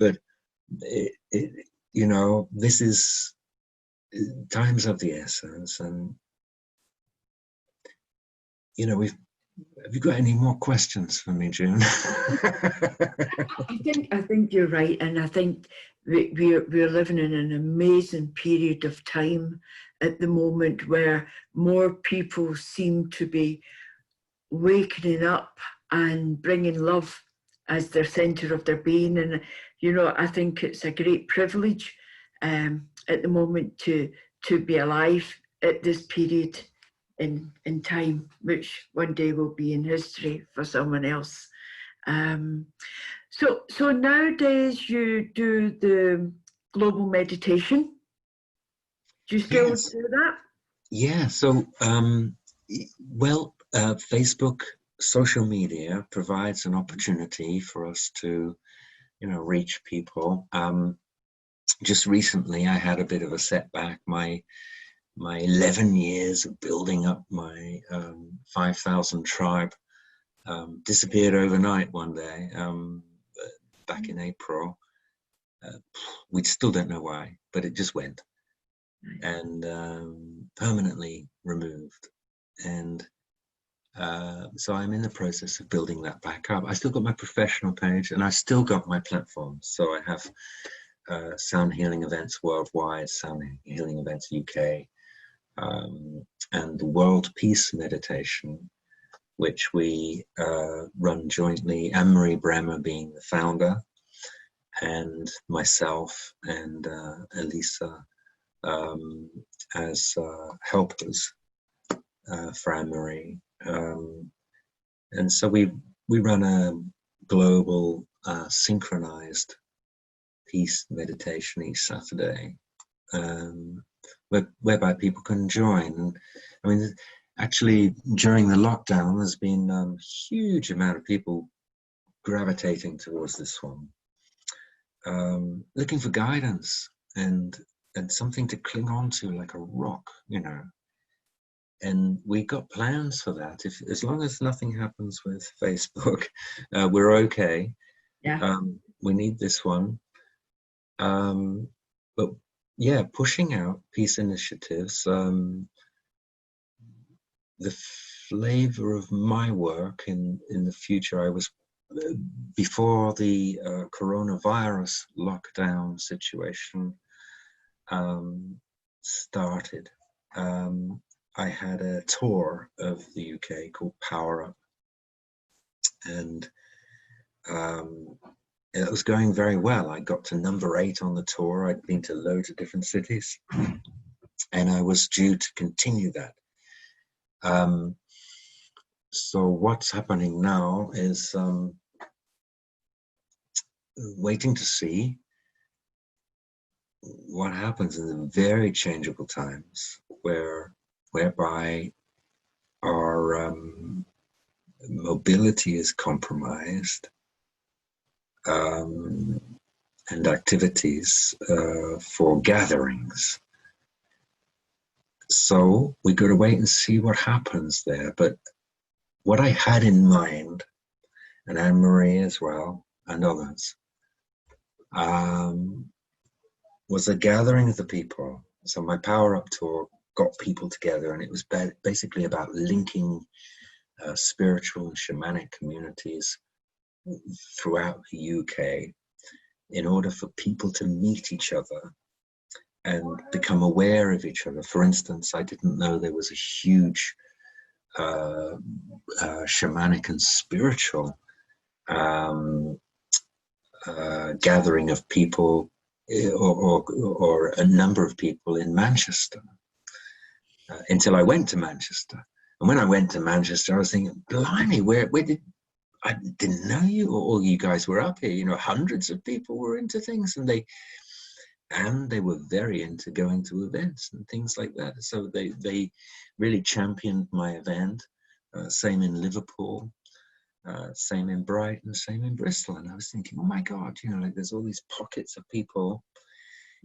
But you know, this is times of the essence, and you know, have you got any more questions for me, June? I think you're right, and I think we're living in an amazing period of time at the moment where more people seem to be waking up and bringing love as their center of their being. And you know, I think it's a great privilege at the moment to be alive at this period in time, which one day will be in history for someone else. So nowadays you do the global meditation. Do you still Yes. do that? Yeah. So, well, Facebook, social media provides an opportunity for us to, you know, reach people. Just recently, I had a bit of a setback. My 11 years of building up my 5,000 tribe disappeared overnight one day, back in April. We still don't know why, but it just went, and permanently removed. And so I'm in the process of building that back up. I still got my professional page, and I still got my platforms. So I have Sound Healing Events Worldwide, Sound Healing Events UK, and the World Peace Meditation, which we run jointly, Anne-Marie Bremer being the founder, and myself and Elisa as helpers for Anne-Marie. And so we run a global synchronized peace meditation each Saturday. whereby people can join. And I mean, actually, during the lockdown, there's been a huge amount of people gravitating towards this one, looking for guidance and something to cling on to like a rock, you know. And we got plans for that. If as long as nothing happens with Facebook, we're okay. Yeah. We need this one. But yeah, pushing out peace initiatives. The flavor of my work in the future, I was before the coronavirus lockdown situation started. I had a tour of the UK called Power Up, and it was going very well. I got to number 8 on the tour. I'd been to loads of different cities, and I was due to continue that. So what's happening now is waiting to see what happens in the very changeable times whereby our mobility is compromised, and activities for gatherings. So we got to wait and see what happens there. But what I had in mind, and Anne-Marie as well, and others, was a gathering of the people. So my Power Up tour got people together, and it was basically about linking spiritual and shamanic communities throughout the UK in order for people to meet each other and become aware of each other. For instance, I didn't know there was a huge shamanic and spiritual gathering of people or a number of people in Manchester until I went to Manchester. And when I went to Manchester, I was thinking, blimey, where did I didn't know you, or you guys were up here. You know, hundreds of people were into things, and they were very into going to events and things like that. So they really championed my event. Same in Liverpool, same in Brighton, same in Bristol. And I was thinking, oh my God, you know, like there's all these pockets of people,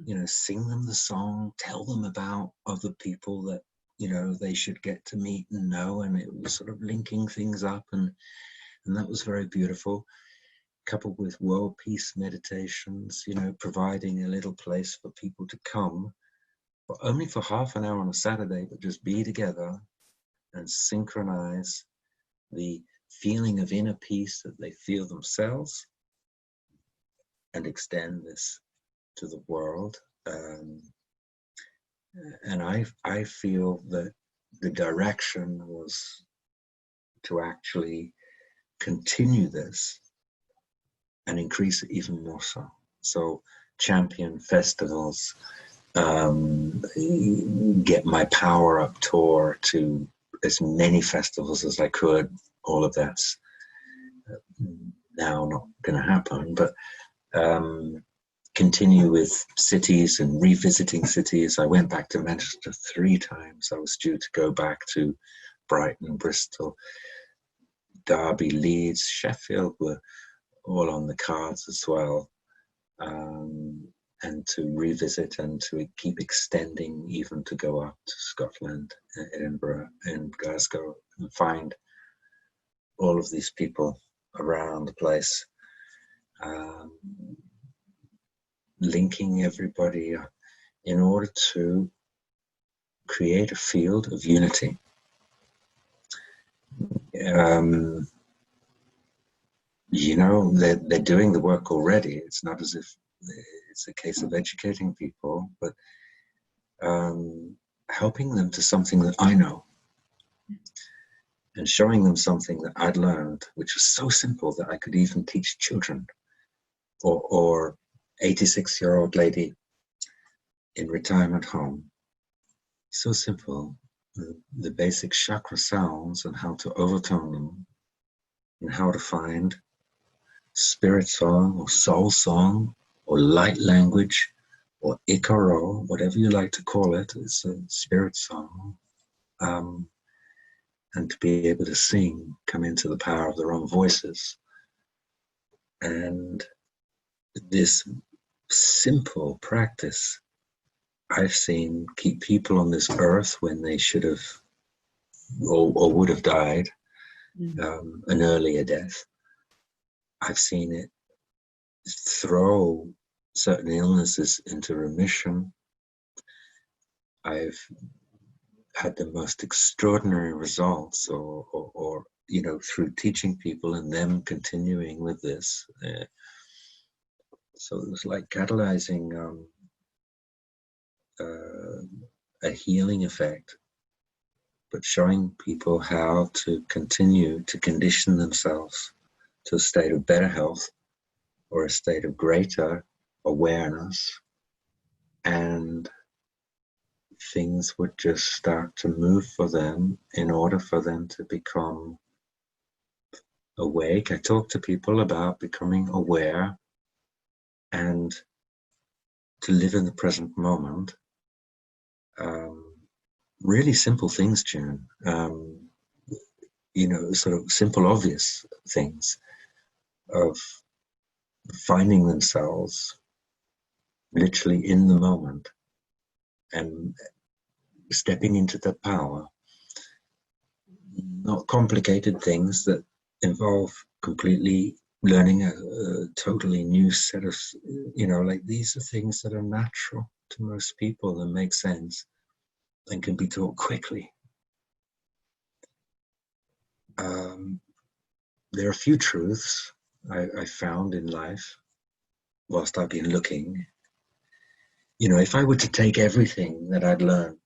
you know, sing them the song, tell them about other people that, you know, they should get to meet and know. And it was sort of linking things up, and that was very beautiful, coupled with world peace meditations, you know, providing a little place for people to come, but only for half an hour on a Saturday, but just be together and synchronize the feeling of inner peace that they feel themselves and extend this to the world. And I feel that the direction was to actually continue this and increase it even more so. So champion festivals, get my Power Up tour to as many festivals as I could. All of that's now not going to happen, but continue with cities and revisiting cities. I went back to Manchester 3 times. I was due to go back to Brighton, Bristol, Derby, Leeds, Sheffield were all on the cards as well, and to revisit and to keep extending, even to go up to Scotland, Edinburgh and Glasgow, and find all of these people around the place, linking everybody in order to create a field of unity. You know, they're doing the work already. It's not as if it's a case of educating people, but helping them to something that I know and showing them something that I'd learned, which was so simple that I could even teach children, or 86-year-old lady in retirement home. So simple, the basic chakra sounds and how to overtone them, and how to find spirit song or soul song or light language or Icaro, whatever you like to call it. It's a spirit song. And to be able to sing, come into the power of their own voices. And this simple practice I've seen keep people on this earth when they should have or would have died an earlier death. I've seen it throw certain illnesses into remission. I've had the most extraordinary results, or you know, through teaching people and them continuing with this. So it was like catalyzing a healing effect, but showing people how to continue to condition themselves to a state of better health or a state of greater awareness, and things would just start to move for them in order for them to become awake. I talk to people about becoming aware and to live in the present moment. Really simple things, June. You know, sort of simple, obvious things of finding themselves literally in the moment and stepping into the power. Not complicated things that involve completely learning a totally new set of, you know, like these are things that are natural to most people and make sense and can be taught quickly. There are a few truths I found in life whilst I've been looking. You know, if I were to take everything that I'd learned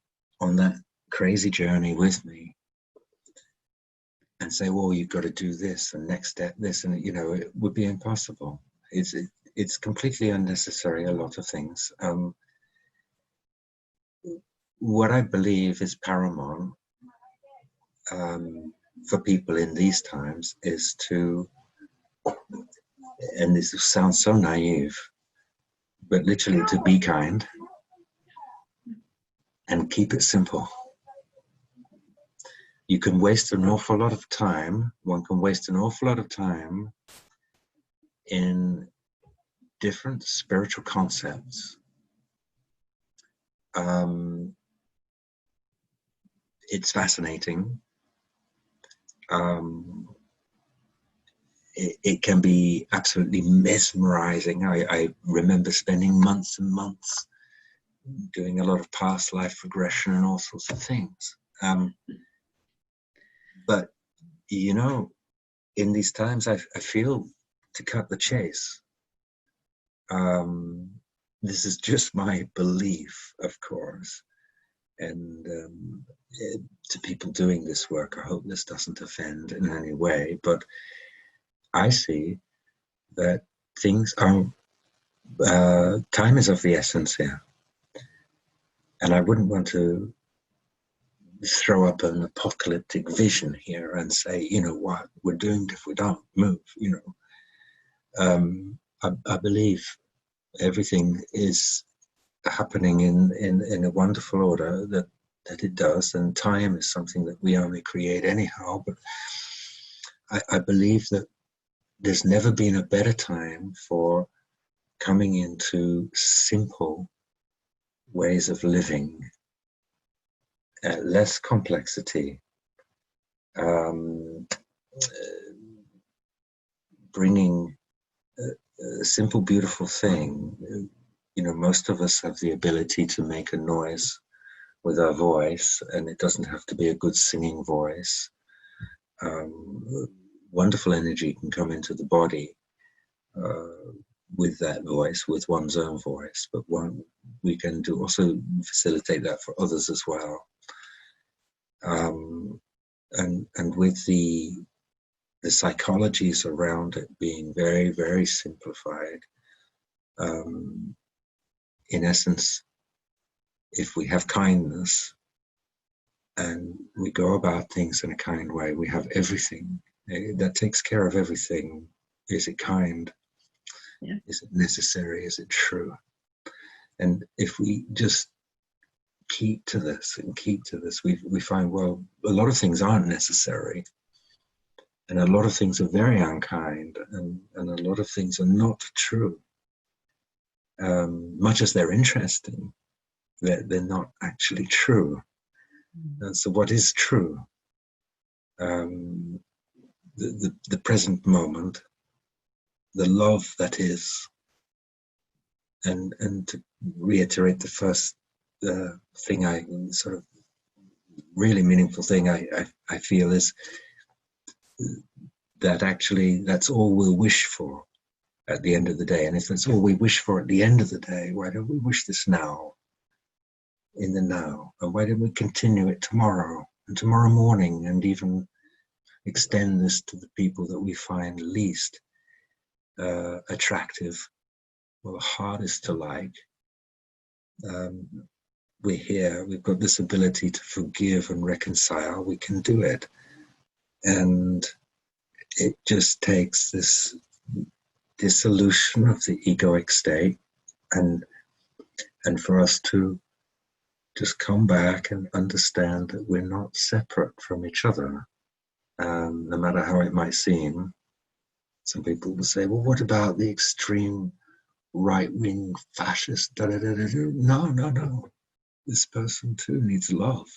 on that crazy journey with me and say, well, you've got to do this and next step this, and you know, it would be impossible. It's completely unnecessary, a lot of things. What I believe is paramount for people in these times is to, and this sounds so naive, but literally to be kind and keep it simple. You can waste an awful lot of time, one can waste an awful lot of time in different spiritual concepts. It's fascinating. It can be absolutely mesmerizing. I remember spending months and months doing a lot of past life regression and all sorts of things. But, you know, in these times, I feel, to cut the chase, this is just my belief, of course. And to people doing this work, I hope this doesn't offend in any way, but I see that things are, time is of the essence here. And I wouldn't want to throw up an apocalyptic vision here and say, you know what, we're doomed if we don't move, you know. I believe everything is happening in a wonderful order that it does, and time is something that we only create anyhow. But I believe that there's never been a better time for coming into simple ways of living, less complexity, bringing a simple, beautiful thing. You know, most of us have the ability to make a noise with our voice, and it doesn't have to be a good singing voice. Wonderful energy can come into the body with that voice, with one's own voice, but we can also facilitate that for others as well. And with the psychologies around it being very, very simplified, in essence, if we have kindness and we go about things in a kind way, we have everything. That takes care of everything. Is it kind? Yeah. Is it necessary? Is it true? And if we just keep to this and keep to this, we find, well, a lot of things aren't necessary. And a lot of things are very unkind, and a lot of things are not true. Much as they're interesting, they're not actually true. And so what is true? The present moment, the love that is, and to reiterate the first thing, I sort of really meaningful thing I feel is that actually that's all we'll wish for at the end of the day. And if that's all we wish for at the end of the day, why don't we wish this now, in the now? And why don't we continue it tomorrow and tomorrow morning, and even extend this to the people that we find least attractive or hardest to like? We're here, we've got this ability to forgive and reconcile, we can do it. And it just takes this dissolution of the egoic state, and for us to just come back and understand that we're not separate from each other, no matter how it might seem. Some people will say, well, what about the extreme right-wing fascist? No. This person too needs love.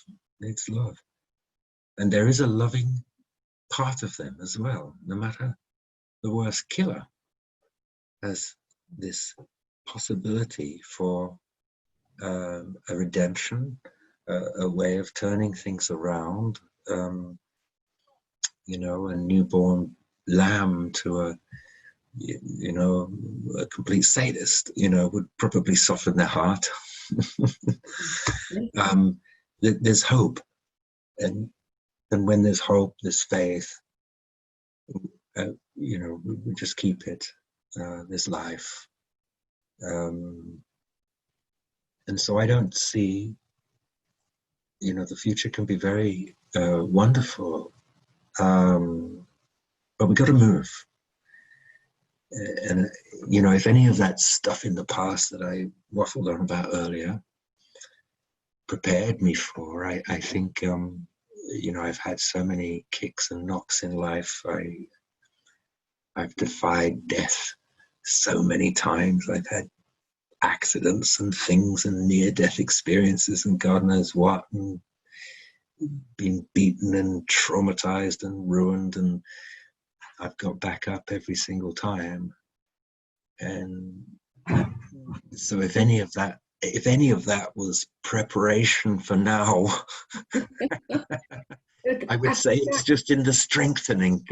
And there is a loving part of them as well. No matter the worst killer has this possibility for a redemption, a way of turning things around. A newborn lamb to a complete sadist, would probably soften their heart. There's hope, and when there's hope, there's faith. We just keep it. There's life, and so I don't see. The future can be very wonderful, but we got to move. And if any of that stuff in the past that I waffled on about earlier prepared me for, I think I've had so many kicks and knocks in life. I've defied death so many times. I've had accidents and things and near-death experiences and God knows what, and been beaten and traumatized and ruined, and I've got back up every single time. And so if any of that was preparation for now, I would say it's just in the strengthening.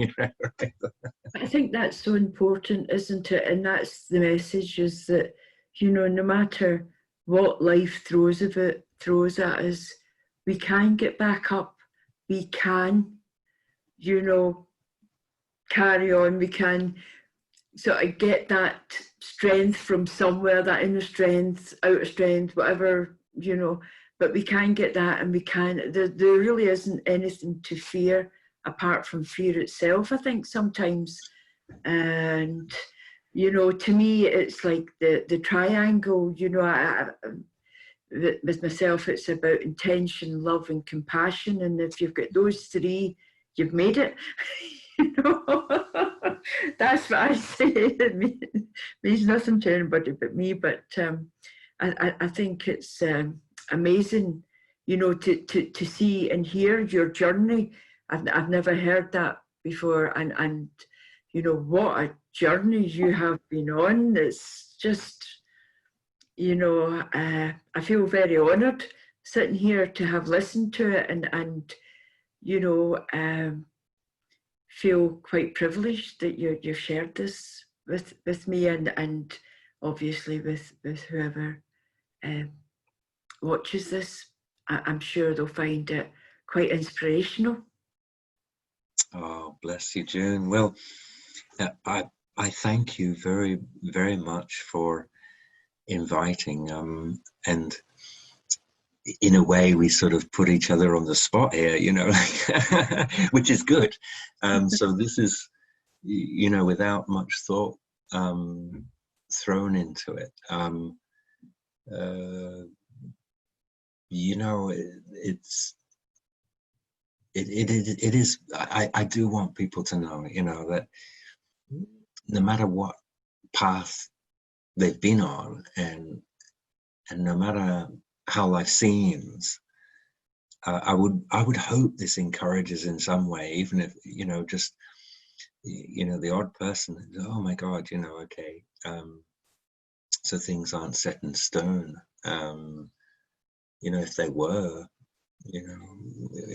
I think that's so important, isn't it? And that's the message, is that, no matter what life throws at us, we can get back up. We can, carry on. We can sort of get that strength from somewhere, that inner strength, outer strength, whatever, but we can get that, and we can, there really isn't anything to fear apart from fear itself, I think, sometimes. And, to me, it's like the triangle, with myself, it's about intention, love, and compassion. And if you've got those three, you've made it. That's what I say. It means nothing to anybody but me. But I think it's amazing, to see and hear your journey. I've never heard that before, and what a journey you have been on. It's just, I feel very honoured sitting here to have listened to it, and feel quite privileged that you've shared this with me, and obviously with whoever watches this. I'm sure they'll find it quite inspirational. Oh, bless you, June. Well, I thank you very, very much for inviting, and in a way we sort of put each other on the spot here, which is good. So this is, without much thought thrown into it. you know, it is. I do want people to know, you know, that no matter what path they've been on, and no matter how life seems, I would hope this encourages in some way, even if, you know, just, you know, the odd person, oh my God, you know, okay, so things aren't set in stone. You know, if they were, you know,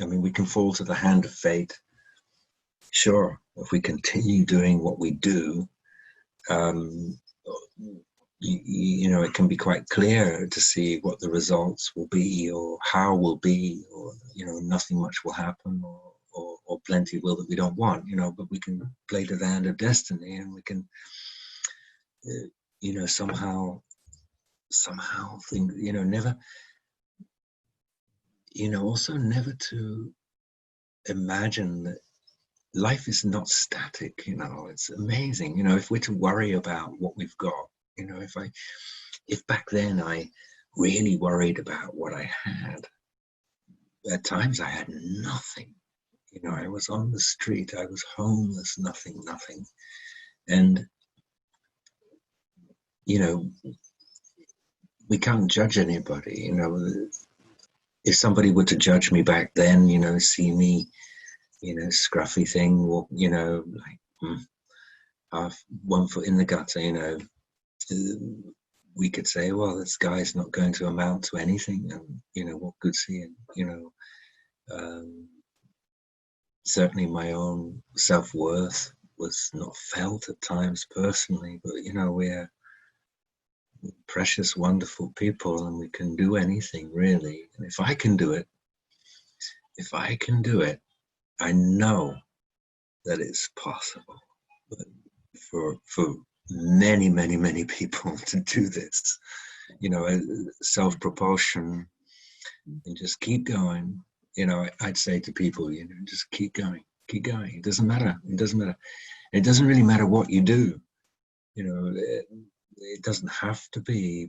I mean, we can fall to the hand of fate. Sure, if we continue doing what we do, you know, it can be quite clear to see what the results will be, or how will be, or, you know, nothing much will happen, or plenty will that we don't want, you know, but we can play to the hand of destiny, and we can, you know, somehow think, you know, never, you know, also never to imagine that life is not static, you know. It's amazing, you know, if we're to worry about what we've got, you know, if back then I really worried about what I had, at times I had nothing, you know, I was on the street, I was homeless, nothing. And, you know, we can't judge anybody, you know. If somebody were to judge me back then, you know, see me, you know, scruffy thing, or, you know, like half 1 foot in the gutter, you know, we could say, well, this guy's not going to amount to anything, and, you know, what good's he in, you know. Certainly my own self-worth was not felt at times personally, but, you know, we're precious, wonderful people, and we can do anything really. And if I can do it, I know that it's possible for many people to do this, you know, self-propulsion, and just keep going. You know, I'd say to people, you know, just keep going. It doesn't matter. It doesn't really matter what you do. You know, it doesn't have to be,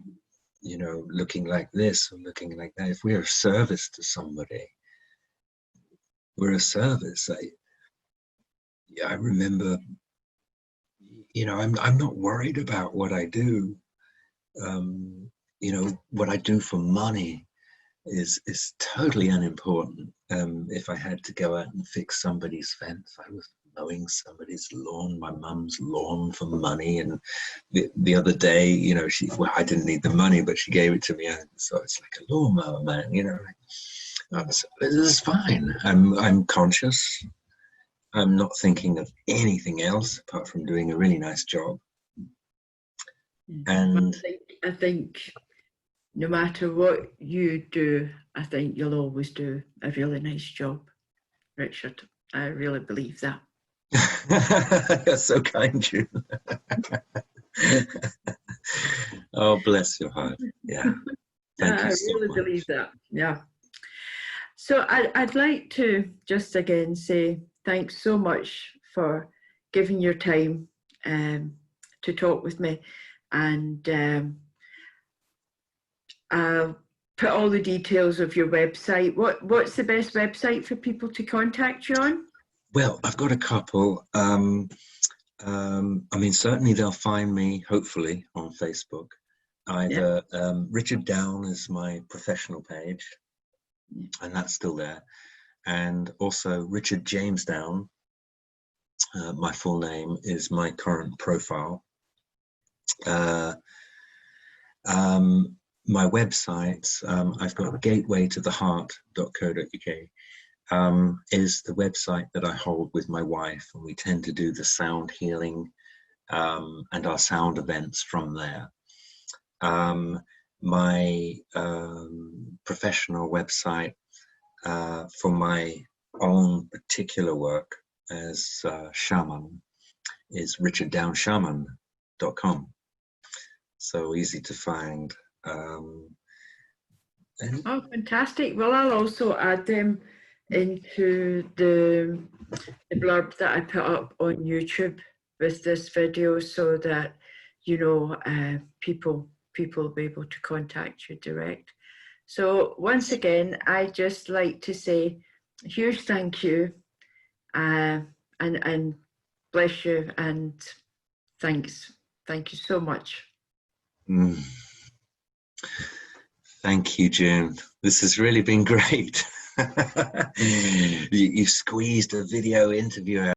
you know, looking like this or looking like that. If we're of service to somebody, we're a service. I remember, you know, I'm not worried about what I do. You know, what I do for money is totally unimportant. If I had to go out and fix somebody's fence, I was mowing somebody's lawn, my mum's lawn, for money. And the other day, you know, well, I didn't need the money, but she gave it to me, and so it's like a lawnmower, man, you know. This is fine. I'm conscious. I'm not thinking of anything else apart from doing a really nice job. And I think no matter what you do, I think you'll always do a really nice job, Richard. I really believe that. You're so kind, June. Oh, bless your heart. Yeah. Thank you so much. I really believe that. Yeah. So I'd like to just again say thanks so much for giving your time to talk with me, and I'll put all the details of your website. What's the best website for people to contact you on? Well, I've got a couple. I mean, certainly they'll find me, hopefully, on Facebook. Either Richard Down is my professional page, and that's still there. And also Richard James Down, my full name, is my current profile. My website, I've got gatewaytotheheart.co.uk, is the website that I hold with my wife, and we tend to do the sound healing and our sound events from there. My professional website for my own particular work as shaman is richarddownshaman.com. So easy to find. Oh, fantastic. Well, I'll also add them into the blurb that I put up on YouTube with this video, so that, you know, people people will be able to contact you direct. So once again, I just like to say a huge thank you, and bless you, and thanks. Thank you so much. Thank you, June. This has really been great. You squeezed a video interview out